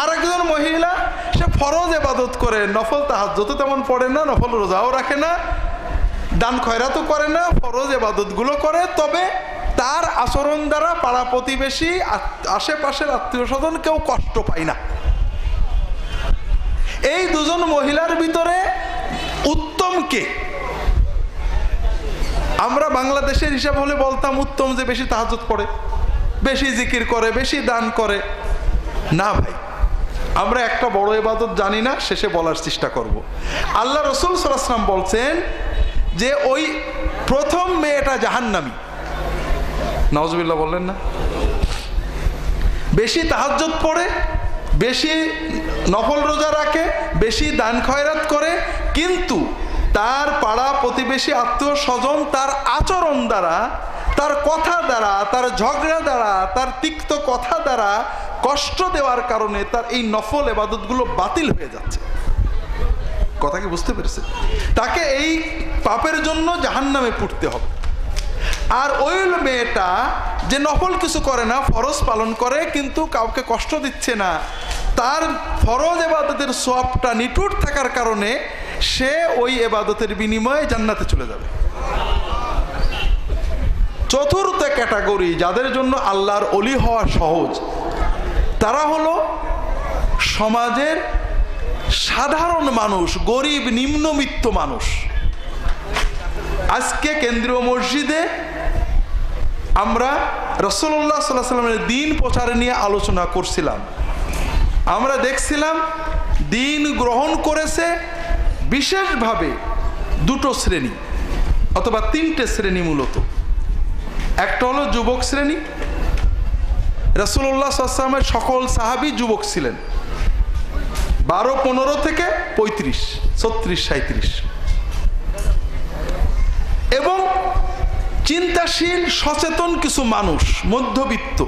আর একজন মহিলা, সে ফরজ ইবাদত করে, নফল তাহাজ্জুদ তেমন পড়ে না, নফল রোজাও রাখে না, দান খয়রাতও করে না, ফরজ ইবাদতগুলো করে, তবে তার আচরণ দ্বারা পাড়া প্রতিবেশী আশেপাশের আত্মীয় স্বজন কেউ কষ্ট পায় না। এই দুজন মহিলার ভিতরে উত্তম কে? আমরা বাংলাদেশের হিসাব হলে বলতাম উত্তম যে বেশি তাহাজ্জুদ পড়ে, বেশি জিকির করে, বেশি দান করে। না ভাই, আমরা একটা বড় ইবাদত জানি না, শেষে বলার চেষ্টা করব। আল্লাহ রসুল সাল্লাল্লাহু আলাইহি ওয়াসাল্লাম বলছেন যে ওই প্রথম মেয়েটা জাহান্নামী। নাউজুবিল্লাহ বললেন না? বেশি তাহাজ্জুদ পড়ে, বেশি নফল রোজা রাখে, বেশি দান খয়রাত করে, কিন্তু তার পাড়া প্রতিবেশী আত্মীয় স্বজন তার আচরণ দ্বারা, তার কথা দ্বারা, তার ঝগড়া দ্বারা, তার তিক্ত কথা দ্বারা কষ্ট দেওয়ার কারণে তার এই নফল ইবাদতগুলো বাতিল হয়ে যাচ্ছে। কথা কি বুঝতে পেরেছে? তাকে এই পাপের জন্য জাহান্নামে পুড়তে হবে। আর ওই মেয়েটা যে নফল কিছু করে না, ফরজ পালন করে কিন্তু কাউকে কষ্ট দিচ্ছে না, তার ফরজ ইবাদতের সওয়াবটা নিটুট থাকার কারণে সে ওই ইবাদতের বিনিময়ে জান্নাতে চলে যাবে। চতুর্থ ক্যাটাগরি যাদের জন্য আল্লাহর ওলি হওয়া সহজ, তারা হলো সমাজের সাধারণ মানুষ, গরিব নিম্নবিত্ত মানুষ। আজকে কেন্দ্রীয় মসজিদে আমরা রাসূলুল্লাহ সাল্লাল্লাহু আলাইহি ওয়াসাল্লামের দ্বীন প্রচার নিয়ে আলোচনা করছিলাম। আমরা দেখছিলাম দ্বীন গ্রহণ করেছে বিশেষভাবে দুটো শ্রেণী অথবা তিনটে শ্রেণী। মূলত একটা হলো যুবক শ্রেণী। রাসূলুল্লাহ সাল্লাল্লাহু আলাইহি ওয়াসাল্লামের সকল সাহাবী যুবক ছিলেন, 12-15 থেকে 35, 36, 37, এবং চিন্তাশীল সচেতন কিছু মানুষ, মধ্যবিত্ত।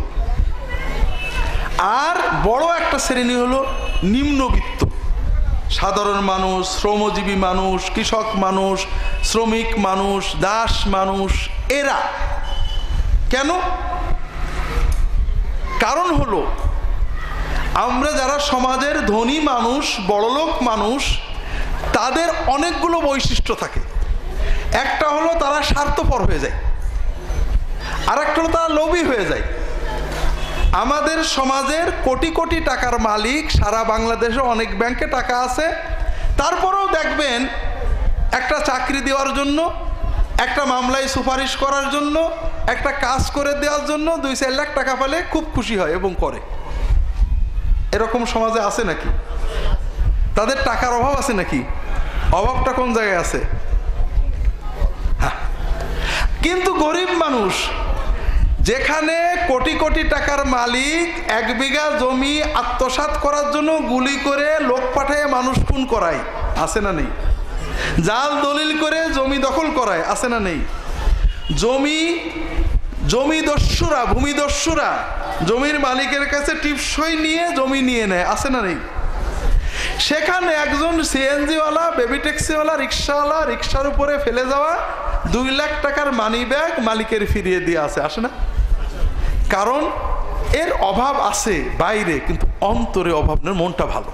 আর বড় একটা শ্রেণী হলো নিম্নবিত্ত, সাধারণ মানুষ, শ্রমজীবী মানুষ, কৃষক মানুষ, শ্রমিক মানুষ, দাস মানুষ। এরা কেন? কারণ হলো আমরা যারা সমাজের ধনী মানুষ, বড়লোক মানুষ, তাদের অনেকগুলো বৈশিষ্ট্য থাকে। একটা হলো তারা স্বার্থপর হয়ে যায়, আর একটা হলো তারা লোভী হয়ে যায়। আমাদের সমাজের কোটি কোটি টাকার মালিক, সারা বাংলাদেশে অনেক ব্যাংকে টাকা আছে, তারপরেও দেখবেন একটা চাকরি দেওয়ার জন্য, একটা মামলায় সুপারিশ করার জন্য, একটা কাজ করে দেওয়ার জন্য 2-4 লাখ টাকা পেলে খুব খুশি হয় এবং করে। এরকম সমাজে আছে নাকি? তাদের টাকার অভাব আছে নাকি? অভাবটা কোন জায়গায় আছে? কিন্তু গরিব মানুষ, যেখানে কোটি কোটি টাকার মালিক 1 বিঘা জমি আত্মসাৎ করার জন্য গুলি করে লোক পাঠিয়ে মানুষ খুন করায়, আছে না নেই? জাল দলিল করে জমি দখল করায়, আছে না নেই? জমিদস্যুরা, ভূমিদস্যুরা জমির মালিকের কাছে টিপসই নিয়ে জমি নিয়ে নেয়, আছে না নেই? সেখানে একজন সিএনজিওয়ালা, বেবি ট্যাক্সিওয়ালা, রিক্সাওয়ালা রিক্সার উপরে ফেলে যাওয়া 2 লাখ টাকার মানি ব্যাগ মালিকের ফিরিয়ে দিয়ে আসে, আসে না? কারণ এর অভাব আছে বাইরে, কিন্তু অন্তরে অভাব নেই, মনটা ভালো।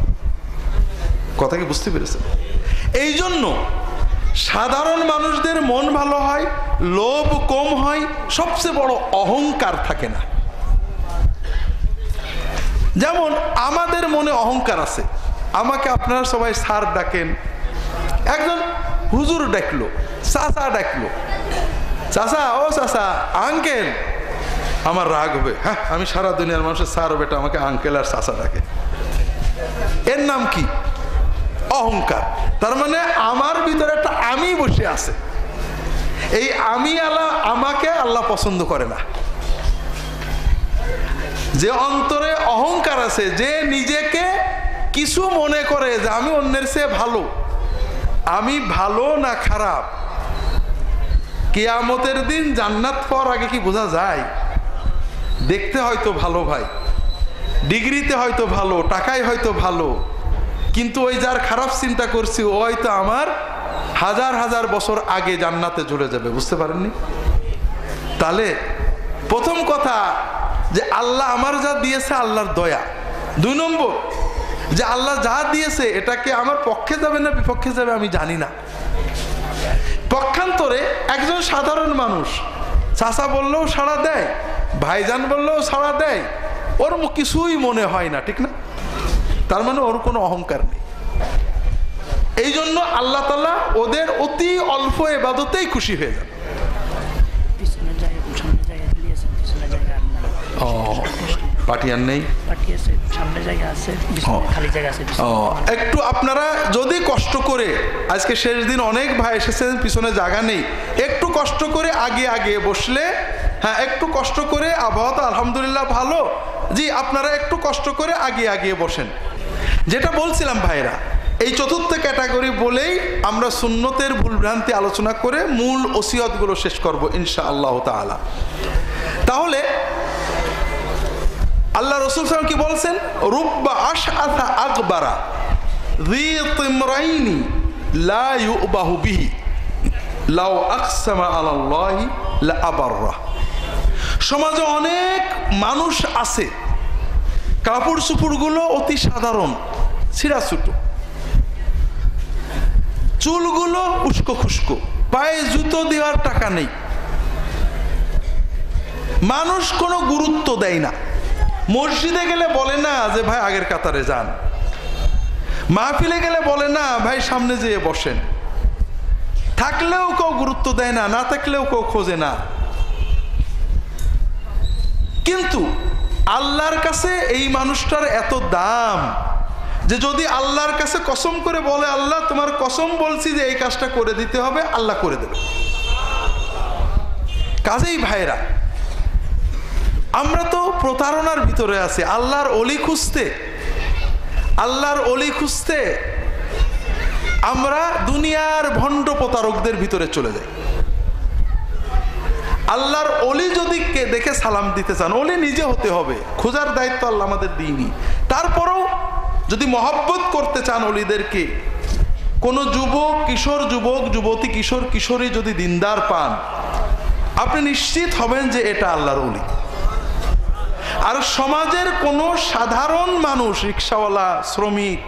কথা কি বুঝতে পেরেছেন? এই জন্য সাধারণ মানুষদের মন ভালো হয়, লোভ কম হয়, সবচেয়ে বড় অহংকার থাকে না। যেমন আমাদের মনে অহংকার আছে, আমাকে আপনারা সবাই স্যার ডাকেন, একজন হুজুর ডাকলো, চাচা ডাকলো, চাচা, ও চাচা, আঙ্কেল, আমার রাগ হবে। হ্যাঁ, আমি সারা দুনিয়ার মানুষের স্যার, বেটা আমাকে আঙ্কেল আর চাচা ডাকে। এর নাম কি? অহংকার। তার মানে আমার ভিতরে একটা আমি বসে আছে। এই আমি আল্লাহ, আমাকে আল্লাহ পছন্দ করে না। যে অন্তরে অহংকার আছে, যে নিজেকে কিছু মনে করে যে আমি অন্যের চেয়ে ভালো, আমি ভালো না খারাপ, কিয়ামতের দিন জান্নাত পাওয়ার আগে কি বোঝা যায়? দেখতে হয়তো ভালো ভাই, ডিগ্রিতে হয়তো ভালো, টাকায় হয়তো ভালো, কিন্তু ওই যার খারাপ চিন্তা করছি ও হয়তো আমার হাজার হাজার বছর আগে জান্নাতে চলে যাবে, বুঝতে পারেননি? তাহলে প্রথম কথা যে আল্লাহ আমার যা দিয়েছে আল্লাহর দয়া। 2 নম্বর যে আল্লাহ যা দিয়েছে এটাকে আমার পক্ষে যাবে না বিপক্ষে যাবে আমি জানি না। পক্ষান্তরে একজন সাধারণ মানুষ চাচা বললেও সাড়া দেয়, ভাইজান বললেও সাড়া দেয়, ওর কিছুই মনে হয় না, ঠিক না? তার মানে ওর কোনো অহংকার নেই। এই জন্য আল্লাহ তাআলা ওদের অতি অল্প ইবাদতেই খুশি হয়ে যান। পাটিয়ান নেই, একটু আপনারা যদি কষ্ট করে, আজকে শেষ দিন অনেক ভাই এসেছেন, পিছনে জায়গা নেই, একটু কষ্ট করে আগে আগে বসলে, হ্যাঁ একটু কষ্ট করে, আবহাওয়া তো আলহামদুলিল্লাহ ভালো, জি আপনারা একটু কষ্ট করে আগে আগে বসেন। যেটা বলছিলাম ভাইরা, এই চতুর্থ ক্যাটাগরি বলেই আমরা সুন্নতের ভুলভ্রান্তি আলোচনা করে মূল ওসিয়তগুলো শেষ করব ইনশাআল্লাহ তাআলা। তাহলে আল্লাহ রাসূল সাল্লাল্লাহু আলাইহি ওয়াসাল্লাম কি বলছেন? রুব্বা আশআথা আকবারা যী তিমরাইনি লা ইউবাহু বিহি লাউ আকসামা আলাল্লাহি লা আবাররা। সমাজে অনেক মানুষ আছে, কাপড় চোপড়গুলো অতি সাধারণ, ছিঁড়া ছুটো, চুলগুলো উস্কো খুস্কো, পায়ে জুতো দেওয়ার টাকা নেই, মানুষ কোনো গুরুত্ব দেয় না। মসজিদে গেলে বলে না যে ভাই আগের কাতারে যান, মাহফিলে গেলে বলে না ভাই সামনে যেয়ে বসেন, থাকলেও কেউ গুরুত্ব দেয় না, না থাকলেও কেউ খোঁজে না। কিন্তু আল্লাহর কাছে এই মানুষটার এত দাম যে যদি আল্লাহর কাছে কসম করে বলে আল্লাহ তোমার কসম বলছি যে এই কাজটা করে দিতে হবে, আল্লাহ করে দেবে। কাজেই ভাইরা, আমরা তো প্রতারণার ভিতরে আছি। আল্লাহর অলি খুঁজতে, আল্লাহর অলি খুঁজতে আমরা দুনিয়ার ভণ্ড প্রতারকদের ভিতরে চলে যাই। আল্লাহর অলি যদি কে দেখে সালাম দিতে চান, অলি নিজে হতে হবে, খোঁজার দায়িত্ব আল্লাহ আমাদের দিইনি। তারপরেও যদি মহব্বত করতে চান অলিদেরকে, কোনো যুবক কিশোর, যুবক যুবতী, কিশোর কিশোরী যদি দিনদার পান, আপনি নিশ্চিত হবেন যে এটা আল্লাহর অলি। আর সমাজের কোনো সাধারণ মানুষ, রিক্সাওয়ালা, শ্রমিক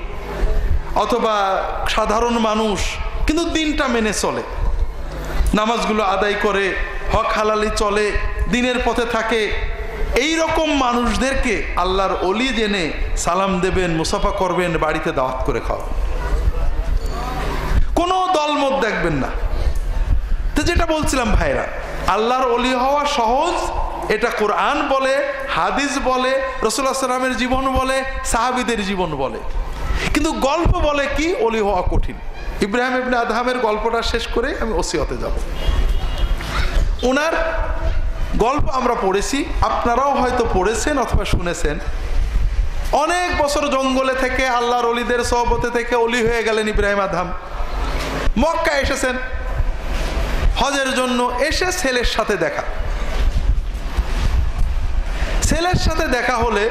অথবা সাধারণ মানুষ কিন্তু দিনটা মেনে চলে, নামাজগুলো আদায় করে, হক হালালি চলে, দিনের পথে থাকে, এই রকম মানুষদেরকে আল্লাহর অলি জেনে সালাম দেবেন, মুসাফা করবেন, বাড়িতে দাওয়াত করে খাওয়াবেন, কোনো দলমত দেখবেন না। তো যেটা বলছিলাম ভাইরা, আল্লাহর অলি হওয়া সহজ, এটা কোরআন বলে, হাদিস বলে, রাসূলুল্লাহ সাল্লাল্লাহু আলাইহি ওয়াসাল্লামের জীবন বলে, সাহাবীদের জীবন বলে। কিন্তু গল্প বলে কি অলি হওয়া কঠিন। ইব্রাহিম ইবনে আদহামের গল্পটা শেষ করে আমি ওসিয়তে যাব। ওনার গল্প আমরা পড়েছি, আপনারাও হয়তো পড়েছেন অথবা শুনেছেন। অনেক বছর জঙ্গলে থেকে আল্লাহর অলিদের সোহবতে থেকে অলি হয়ে গেলেন ইব্রাহিম আদহাম। মক্কা এসেছেন হজের জন্য, এসে ছেলের সাথে দেখা। ছেলের সাথে দেখা হলে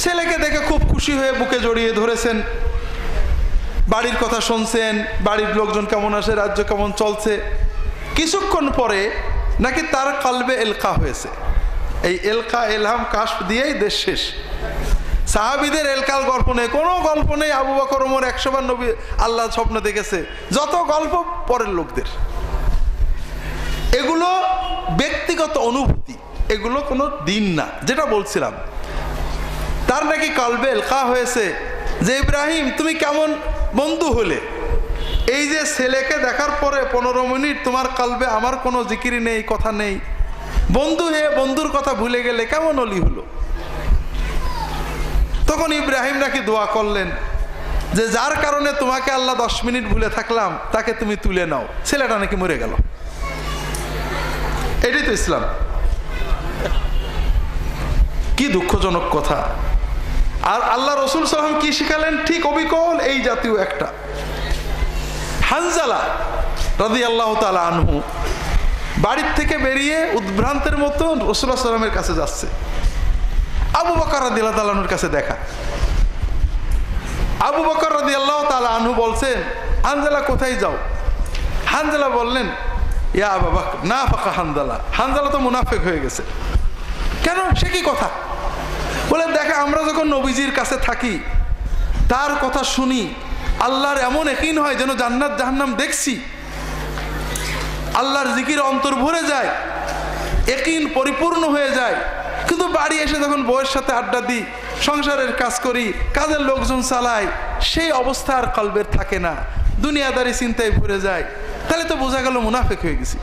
ছেলেকে দেখে খুব খুশি হয়ে বুকে জড়িয়ে ধরেছেন, বাড়ির কথা শুনছেন, বাড়ির লোকজন কেমন আসে, রাজ্য কেমন চলছে। কিছুক্ষণ পরে নাকি তার কলবে এলকা হয়েছে। এই এলকা, এলহাম, কাশফ দিয়েই দেশ শেষ। সাহাবীদের এলকাল গল্প নেই, কোনো গল্প নেই। আবু বকর, ওমর 100 বার নবী আল্লাহ স্বপ্ন দেখেছে, যত গল্প পরের লোকদের। এগুলো ব্যক্তিগত অনুভূতি, এগুলো কোনো দিন না। যেটা বলছিলাম, তার নাকি কলবে এলকা হয়েছে যে ইব্রাহিম তুমি কেমন বন্ধু হলে, এই যে ছেলেকে দেখার পরে 15 মিনিট তোমার কলবে আমার কোনো জিকির নেই, কথা নেই, বন্ধু হয়ে বন্ধুর কথা ভুলে গেলে কেমন অলি হলো। তখন ইব্রাহিম নাকি দোয়া করলেন যে যার কারণে তোমাকে আল্লাহ 10 মিনিট ভুলে থাকলাম তাকে তুমি তুলে নাও। ছেলেটা নাকি মরে গেল। এটাই তো ইসলাম। কি দুঃখজনক কথা। আর আল্লাহ রাসূল সাল্লাল্লাহু আলাইহি ওয়াসাল্লাম কি শিখালেন? ঠিক অবিকল এই জাতীয় একটা। হানজালা রাদিয়াল্লাহু তাআলা আনহু বাড়ির থেকে বেরিয়ে উদ্ভ্রান্তের মতো রাসূলুল্লাহ সাল্লাল্লাহু আলাইহি ওয়াসাল্লামের কাছে যাচ্ছে। আবু বকর রাদিয়াল্লাহু তাআলা আনহুর কাছে দেখা। আবু বকর রাদিয়াল্লাহু তাআলা আনহু বলছেন হানজালা কোথায় যাও? হানজালা বললেন, ইয়া আবু বকর নাফাকা হানজালা। হানজালা তো মুনাফিক হয়ে গেছে। কেন? সে কি কথা? বলে দেখে আমরা যখন নবীজির কাছে থাকি, তার কথা শুনি, আল্লাহর এমন ইয়াকিন হয় যেন জান্নাত জাহান্নাম দেখছি, আল্লাহর জিকির অন্তর ভরে যায়, ইয়াকিন পরিপূর্ণ হয়ে যায়। কিন্তু বাড়ি এসে যখন বউয়ের সাথে আড্ডা দিই, সংসারের কাজ করি, কাজের লোকজন চালাই, সেই অবস্থা আর কলবের থাকে না, দুনিয়াদারি চিন্তায় ভরে যায়। তাহলে তো বোঝা গেল মুনাফিক হয়ে গেছি।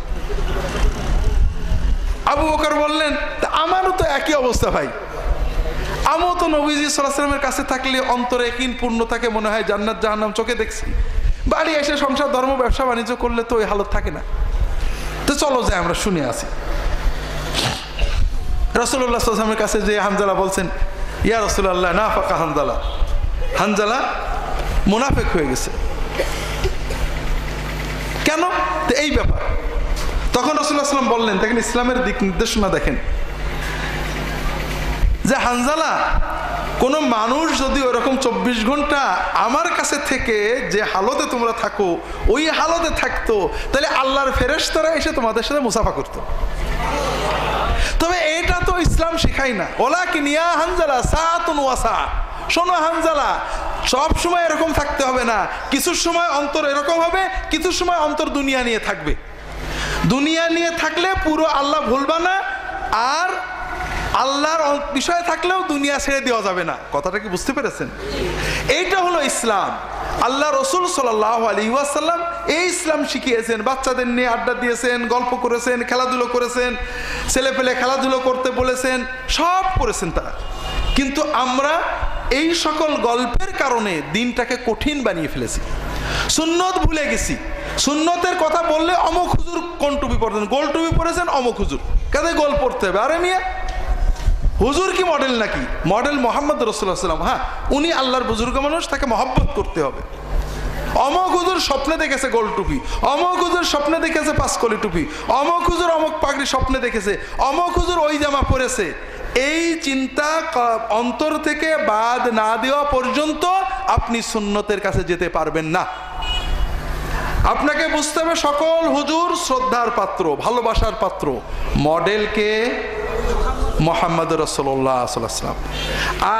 আবু বকর বললেন, আমারও তো একই অবস্থা ভাই, আমিও তো নবীজি সাল্লাল্লাহু আলাইহি ওয়াসাল্লামের কাছে থাকলে অন্তরে ইয়াকিন পূর্ণ থাকে, মনে হয় জান্নাত জাহান্নাম চোখে দেখছি। বাড়ি এসে সংসার ধর্ম ব্যবসা বাণিজ্য করলে তো ওই হালত থাকে না। তো চলো যাই আমরা শুনে আসি। রাসূলুল্লাহ সাল্লাল্লাহু আলাইহি ওয়াসাল্লামের কাছে যে হানজালা বলছেন, ইয়া রাসূলুল্লাহ নাফাকা হানজালা, হানজালা মুনাফিক হয়ে গেছে। কেন? তো এই ব্যাপার। তখন রাসূলুল্লাহ সাল্লাল্লাহু আলাইহি ওয়াসাল্লাম বললেন, দেখেন ইসলামের দিক নির্দেশনা দেখেন, যে হানজালা, কোনো মানুষ যদি ওরকম 24 ঘন্টা আমার কাছে থেকে যে হালতে তোমরা থাকো ওই হালতে থাকতো, তাহলে আল্লাহর ফেরেশতারা এসে তোমাদের সাথে মুসাফা করতো। তবে এটা তো ইসলাম শেখায় না। ওয়ালাকিন ইয়া হানজালা সাআতুন ওয়া সাআ, শোনো হানজালা, সব সময় এরকম থাকতে হবে না, কিছু সময় অন্তর এরকম হবে, কিছু সময় অন্তর দুনিয়া নিয়ে থাকবে। দুনিয়া নিয়ে থাকলে পুরো আল্লাহ ভুলবা না, আর আল্লাহর বিষয়ে থাকলেও দুনিয়া ছেড়ে দেওয়া যাবে না। কথাটা কি বুঝতে পেরেছেন? এইটা হলো ইসলাম। আল্লাহ রসুল সাল্লাল্লাহু আলাইহি ওয়াসাল্লাম এই ইসলাম শিখিয়েছেন। বাচ্চাদের নিয়ে আড্ডা দিয়েছেন, গল্প করেছেন, খেলাধুলো করেছেন, ছেলে পেলে খেলাধুলো করতে বলেছেন, সব করেছেন তারা। কিন্তু আমরা এই সকল গল্পের কারণে দিনটাকে কঠিন বানিয়ে ফেলেছি, সুন্নত ভুলে গেছি। সুন্নতের কথা বললে অমুক হুজুর কোন টুপি পড়তেন, গোল টুপি পরেছেন অমুক হুজুর, কাজে গোল পড়তে হবে। আরে মিয়া, হুজুর কি মডেল নাকি? মডেল মোহাম্মদ রাসূলুল্লাহ সাল্লাল্লাহু আলাইহি ওয়াসাল্লাম। হ্যাঁ, উনি আল্লাহর বুজুর্গ মানুষ, তাকে মহব্বত করতে হবে। অমুক হুজুর স্বপ্নে দেখেছে গোল টুপি, অমুক হুজুর স্বপ্নে দেখেছে পাঁচকলি টুপি, অমুক হুজুর অমুক পাগড়ি স্বপ্নে দেখেছে, অমুক হুজুর ওই জামা পরেছে। এই চিন্তা অন্তর থেকে বাদ না দেওয়া পর্যন্ত আপনি সুন্নতের কাছে যেতে পারবেন না। আপনাকে বুঝতে হবে সকল হুজুর শ্রদ্ধার পাত্র, ভালোবাসার পাত্র। মডেলকে মুহাম্মদ রাসূলুল্লাহ সাল্লাল্লাহু আলাইহি ওয়াসাল্লাম,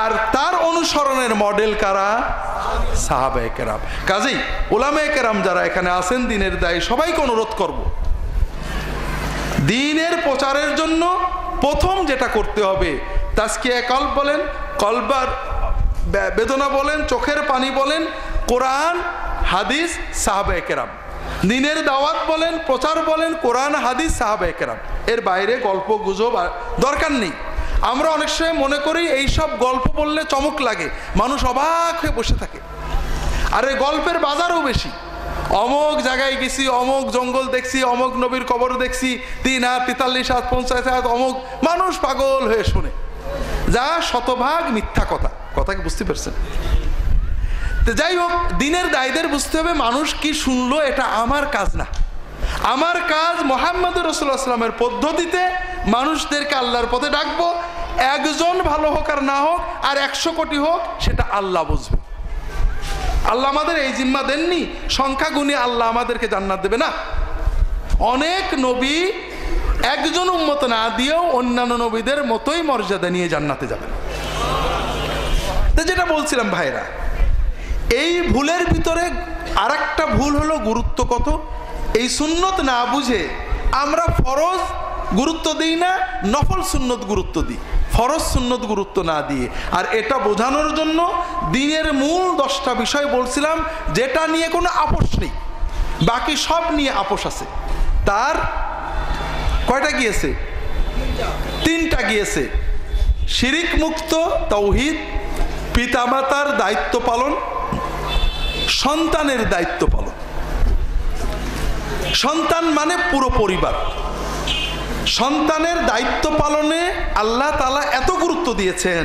আর তার অনুসরণের মডেল কারা? সাহাবায়ে কেরাম। কাজেই উলামায়ে কেরাম যারা এখানে আছেন, দ্বীনের দায়ী, সবাইকে অনুরোধ করব, দ্বীনের প্রচারের জন্য প্রথম যেটা করতে হবে, তাজকিয়া কলব বলেন, কলবার বেদনা বলেন, চোখের পানি বলেন, কোরআন হাদিস সাহাবায়ে কেরাম। দ্বীনের দাওয়াত বলেন, প্রচার বলেন, কোরআন হাদিস সাহাবায়ে কেরাম। এর বাইরে গল্প গুজব দরকার নেই। আমরা অনেক সময় মনে করি এই সব গল্প বললে চমক লাগে, মানুষ অবাক হয়ে বসে থাকে। আর এই গল্পের বাজারও বেশি। অমুক জায়গায় গেছি, অমুক জঙ্গল দেখছি, অমুক নবীর কবর দেখছি, 3 হাত 43 হাত 50 হাত, অমুক, মানুষ পাগল হয়ে শোনে, যা শতভাগ মিথ্যা কথা। কথা কি বুঝতে পারছেন? তো যাই হোক, দ্বীনের দায়ীদের বুঝতে হবে মানুষ কি শুনলো এটা আমার কাজ না। আমার কাজ মুহাম্মদ রাসূলুল্লাহ সাল্লাল্লাহু আলাইহি ওয়াসাল্লামের পদ্ধতিতে মানুষদেরকে আল্লাহর পথে ডাকবো। একজন ভালো হোক আর না হোক, আর 100 কোটি হোক, সেটা আল্লাহ বুঝবে। আল্লাহ আমাদের এই জিম্মা দেননি সংখ্যা গুণে আল্লাহ আমাদেরকে জান্নাত দেবে না। অনেক নবী একজন উম্মত না দিয়েও অন্যান্য নবীদের মতোই মর্যাদা নিয়ে জান্নাতে যাবেন। তো যেটা বলছিলাম ভাইরা, এই ভুলের ভিতরে আরেকটা ভুল হলো গুরুত্ব কত। এই সুন্নত না বুঝে আমরা ফরজ গুরুত্ব দিই না, নফল সুন্নত গুরুত্ব দিই, ফরজ সুন্নত গুরুত্ব না দিয়ে। আর এটা বোঝানোর জন্য দ্বীনের মূল 10টা বিষয় বলছিলাম, যেটা নিয়ে কোনো আপোষ নেই, বাকি সব নিয়ে আপোষ আছে। তার কয়টা গিয়েছে? 3টা গিয়েছে। শিরিক মুক্ত তাওহীদ, পিতামাতার দায়িত্ব পালন, সন্তানের দায়িত্ব পালন। সন্তান মানে পুরো পরিবার। সন্তানের দায়িত্ব পালনে আল্লাহ তাআলা এত গুরুত্ব দিয়েছেন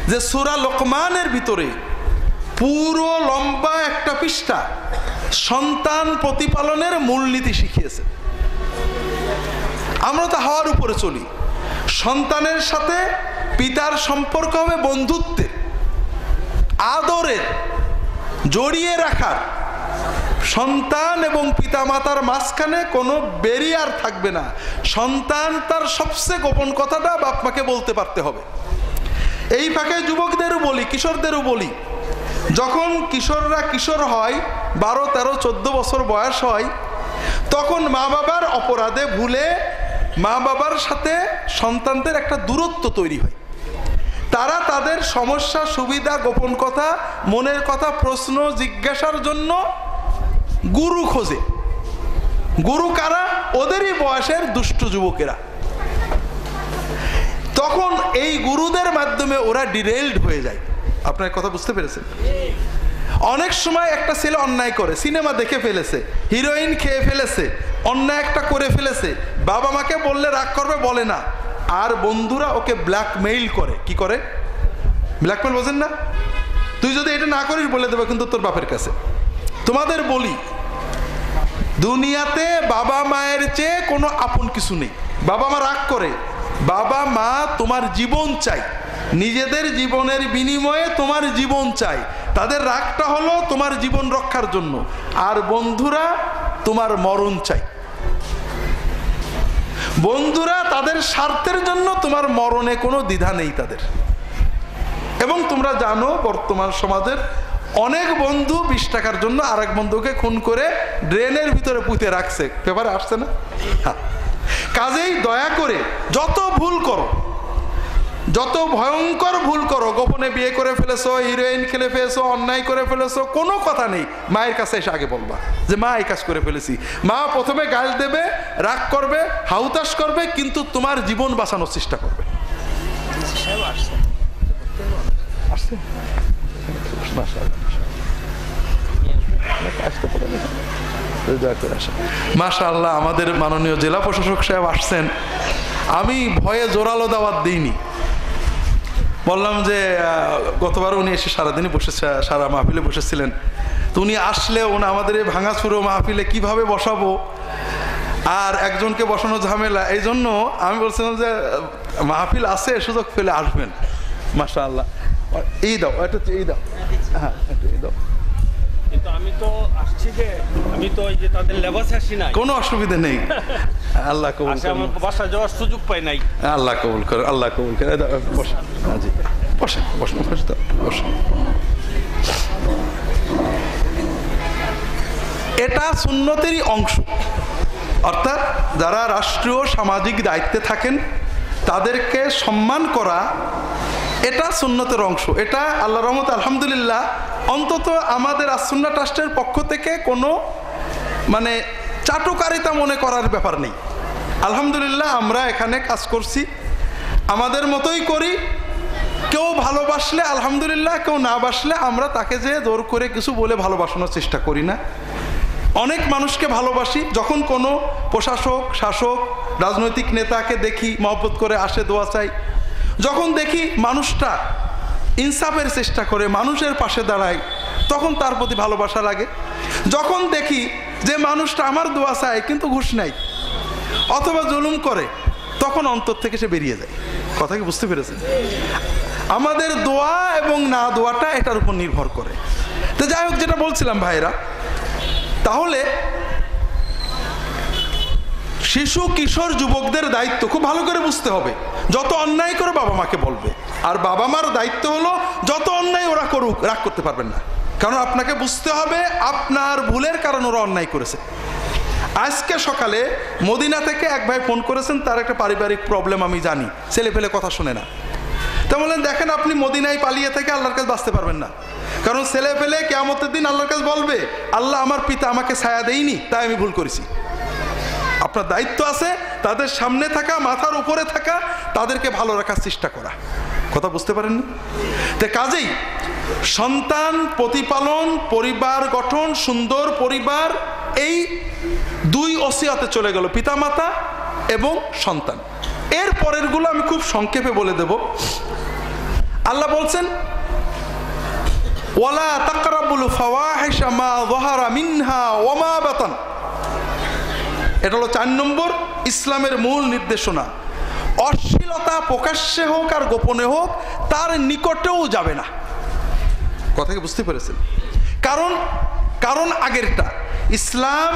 যে সূরা লোকমানের ভিতরে পুরো লম্বা একটা পৃষ্ঠা সন্তান প্রতিপালনের মূলনীতি শিখিয়েছে। আমরা তো হাওয়ার উপরে চলি। সন্তানের সাথে পিতার সম্পর্ক হবে বন্ধুত্বের, আদরের, জড়িয়ে রাখার। সন্তান এবং পিতামাতার মাঝখানে কোনো ব্যারিয়ার থাকবে না। সন্তান তার সবচেয়ে গোপন কথাটা বাপ মাকে বলতে পারতে হবে। এই ফাঁকে যুবকদেরও বলি, কিশোরদেরও বলি, যখন কিশোররা কিশোর হয়, 12, 13, 14 বছর বয়স হয়, তখন মা বাবার অপরাধে ভুলে মা বাবার সাথে সন্তানদের একটা দূরত্ব তৈরি হয়। তারা তাদের সমস্যা, সুবিধা, গোপন কথা, মনের কথা, প্রশ্ন জিজ্ঞাসার জন্য গুরু খোঁজে। গুরু কারা? ওদেরই বয়সের দুষ্টু যুবকেরা। তখন এই গুরুদের মাধ্যমে ওরা ডিরেইলড হয়ে যায়। আপনার কথা বুঝতে পেরেছেন? অনেক সময় একটা ছেলে অন্যায় করে, সিনেমা দেখে ফেলেছে, হিরোইন খেয়ে ফেলেছে, অন্যায় একটা করে ফেলেছে, বাবা মাকে বললে রাগ করবে, বলে না, আর বন্ধুরা ওকে ব্ল্যাকমেইল করে। কি করে? ব্ল্যাকমেইল বোঝেন না? তুই যদি এটা না করিস বলে দেবে কিন্তু তোর বাপের কাছে। তোমাদের বলি, দুনিয়াতে বাবা মায়ের চেয়ে কোনো আপন কিছু নেই। বাবা মা রাগ করে, বাবা মা তোমার জীবন চাই, নিজেদের জীবনের বিনিময়ে তোমার জীবন চাই। তাদের রাগটা হলো তোমার জীবন রক্ষার জন্য। আর বন্ধুরা তোমার মরণ চাই। বন্ধুরা তাদের স্বার্থের জন্য তোমার মরণে কোনো দ্বিধা নেই তাদের। এবং তোমরা জানো বর্তমান সমাজের অনেক বন্ধু 20 টাকার জন্য আরেক বন্ধুকে খুন করে ড্রেনের ভিতরে পুঁতে রাখছে, পেপারে আসছে না? হ্যাঁ। কাজেই দয়া করে যত ভুল করো, যত ভয়ঙ্কর ভুল করো, গোপনে বিয়ে করে ফেলেছো, হিরোইন খেলে ফেলেছো, অন্যায় করে ফেলেছো, কোনো কথা নেই, মায়ের কাছে এসে আগে বলবা যে মা এই কাজ করে ফেলেছি। মা প্রথমে গাল দেবে, রাগ করবে, হাউতাশ করবে, কিন্তু তোমার জীবন বাঁচানোর চেষ্টা করবে। মাশাআল্লাহ, আমাদের মাননীয় জেলা প্রশাসক সাহেব আসছেন। আমি ভয়ে জোরালো দাওয়াত দিইনি, বললাম যে গতবার উনি এসে সারাদিনই বসেছে, সারা মাহফিলে বসেছিলেন, তো উনি আসলে উনি আমাদের এই ভাঙাচুরো মাহফিলে কিভাবে বসাবো, আর একজনকে বসানো ঝামেলা, এই জন্য আমি বলছিলাম যে মাহফিল আছে, সুযোগ পেলে আসবেন। মাশাআল্লাহ, এই দাও, এটা এই দাও, হ্যাঁ এই দাও। কিন্তু আমি তো আসছি, যে আমি তো ওই যে তাদের লেবাসে আসি না, কোনো অসুবিধা নেই। আল্লাহ কবুল করুন। আমার বাসা যাওয়ার সুযোগ পাই নাই। আল্লাহ কবুল করে, আল্লাহ কবুল করে। বসেন, জি বসেন, বসেন, বসেন। এটা সুন্নতেরই অংশ। অর্থাৎ যারা রাষ্ট্রীয় সামাজিক দায়িত্বে থাকেন তাদেরকে সম্মান করা, এটা সুন্নতের অংশ। এটা আল্লাহর রহমতে আলহামদুলিল্লাহ অন্তত আমাদের আসুন্নাহ ট্রাস্টের পক্ষ থেকে কোনো মানে চাটুকারিতা মনে করার ব্যাপার নেই। আলহামদুলিল্লাহ আমরা এখানে কাজ করছি, আমাদের মতোই করি। কেউ ভালোবাসলে আলহামদুলিল্লাহ, কেউ না বাসলে আমরা তাকে যে জোর করে কিছু বলে ভালোবাসানোর চেষ্টা করি না। অনেক মানুষকে ভালোবাসি, যখন কোনো প্রশাসক, শাসক, রাজনৈতিক নেতাকে দেখি মহব্বত করে আসে, দোয়া চাই। যখন দেখি মানুষটা ইনসাফের চেষ্টা করে, মানুষের পাশে দাঁড়ায়, তখন তার প্রতি ভালোবাসা লাগে। যখন দেখি যে মানুষটা আমার দোয়া চায় কিন্তু ঘুষ নেয় অথবা জুলুম করে, তখন অন্তর থেকে সে বেরিয়ে যায়। কথা কি বুঝতে পেরেছেন? আমাদের দোয়া এবং না দোয়াটা এটার উপর নির্ভর করে। তো যাই হোক, যেটা বলছিলাম ভাইরা, তাহলে শিশু, কিশোর, যুবকদের দায়িত্ব খুব ভালো করে বুঝতে হবে। যত অন্যায় করে বাবা মাকে বলবে, আর বাবা মার দায়িত্ব হলো যত অন্যায় ওরা করুক রাগ করতে পারবেন না, কারণ আপনাকে বুঝতে হবে আপনার ভুলের কারণে ওরা অন্যায় করেছে। আজকে সকালে মদিনা থেকে এক ভাই ফোন করেছেন, তার একটা পারিবারিক প্রবলেম আমি জানি, ছেলে পেলে কথা শুনে না। তা বললেন দেখেন, আপনি মদিনায় পালিয়ে থেকে আল্লাহর কাছে বাঁচতে পারবেন না, কারণ ছেলে পেলে কিয়ামতের দিন আল্লাহর কাছে বলবে, আল্লাহ আমার পিতা আমাকে ছায়া দেয়নি, তাই আমি ভুল করেছি। আপনার দায়িত্ব আছে তাদের সামনে থাকা, মাথার উপরে থাকা, তাদেরকে ভালো রাখার চেষ্টা করা। কথা বুঝতে পারেননি? তো কাজেই সন্তান প্রতিপালন, পরিবার গঠন, সুন্দর পরিবার, এই দুই ওসিয়াতে চলে গেল, পিতামাতা এবং সন্তান। এর পরেরগুলো আমি খুব সংক্ষেপে বলে দেব। আল্লাহ বলছেন, ওয়ালা তাকরাবুল ফাওয়াহিশা মা যাহারা মিনহা ওয়া মা বাতান। এটা হলো 4 নম্বর ইসলামের মূল নির্দেশনা। অশ্লীলতা প্রকাশ্যে হোক আর গোপনে হোক তার নিকটেও যাবে না। কথা কি বুঝতে পেরেছেন? কারণ আগেরটা ইসলাম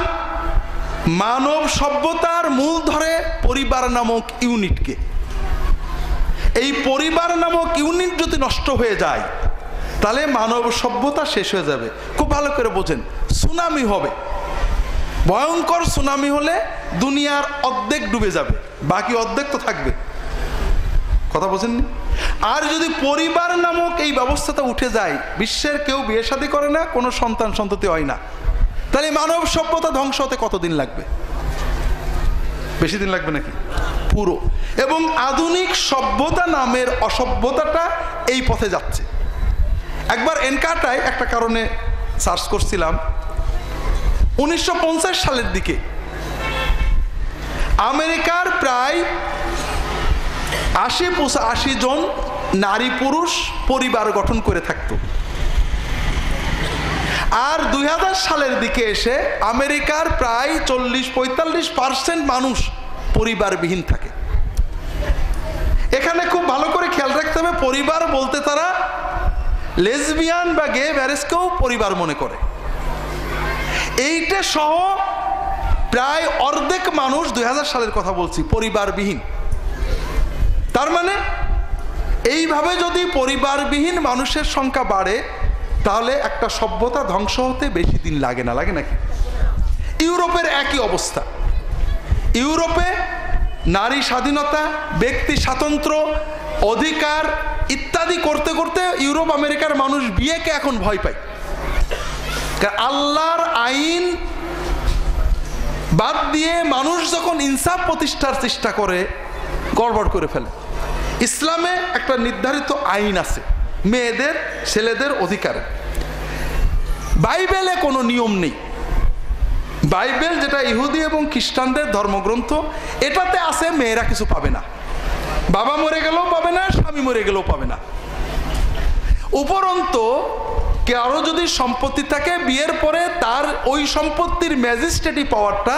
মানব সভ্যতার মূল ধরে পরিবার নামক ইউনিটকে। এই পরিবার নামক ইউনিট যদি নষ্ট হয়ে যায় তাহলে মানব সভ্যতা শেষ হয়ে যাবে। খুব ভালো করে বোঝেন, সুনামি হবে, ভয়ঙ্কর সুনামি হলে দুনিয়ার অর্ধেক ডুবে যাবে, বাকি অর্ধেক তো থাকবে। কথা বোঝেননি? আর যদি পরিবার নামক এই ব্যবস্থাটা উঠে যায়, বিশ্বের কেউ বিয়ে শাদী করে না, কোনো সন্তান সন্ততি হয় না, তাহলে মানব সভ্যতা ধ্বংস হতে কতদিন লাগবে? বেশি দিন লাগবে নাকি? পুরো। এবং আধুনিক সভ্যতা নামের অসভ্যতাটা এই পথে যাচ্ছে। একবার এনকাটায় একটা কারণে সার্চ করছিলাম, 1950 সালের দিকে আমেরিকার প্রায় 80-85 জন নারী পুরুষ পরিবার গঠন করে থাকতো। আর 2000 সালের দিকে এসে আমেরিকার প্রায় 40-45% মানুষ পরিবারবিহীন থাকে। এখানে খুব ভালো করে খেয়াল রাখতে হবে, পরিবার বলতে তারা লেসবিয়ান বা গে ম্যারেজকেও পরিবার মনে করে। এইটা সহ প্রায় অর্ধেক মানুষ, 2000 সালের কথা বলছি, পরিবারবিহীন। তার মানে এইভাবে যদি পরিবারবিহীন মানুষের সংখ্যা বাড়ে তাহলে একটা সভ্যতা ধ্বংস হতে বেশি দিন লাগে না, লাগে নাকি? ইউরোপের একই অবস্থা। ইউরোপে নারী স্বাধীনতা, ব্যক্তি স্বাতন্ত্র্য, অধিকার ইত্যাদি করতে করতে ইউরোপ আমেরিকার মানুষ বিয়েকে এখন ভয় পায়। আল্লাহর আইন বাদ দিয়ে মানুষ যখন ইনসাফ প্রতিষ্ঠার চেষ্টা করে, গড়বড় করে ফেলে। ইসলামে একটা নির্ধারিত আইন আছে মেয়েদের ছেলেদের অধিকারে। বাইবেলে কোনো নিয়ম নেই। বাইবেল যেটা ইহুদি এবং খ্রিস্টানদের ধর্মগ্রন্থ, এটাতে আছে মেয়েরা কিছু পাবে না, বাবা মরে গেলেও পাবে না, স্বামী মরে গেলেও পাবে না। উপরন্ত কারো যদি সম্পত্তি থাকে, বিয়ের পরে তার ওই সম্পত্তির ম্যাজিস্ট্রেটি পাওয়ারটা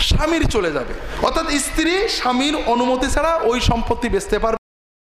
স্বামীর চলে যাবে, অর্থাৎ স্ত্রী স্বামীর অনুমতি ছাড়া ওই সম্পত্তি বেচতে পারবে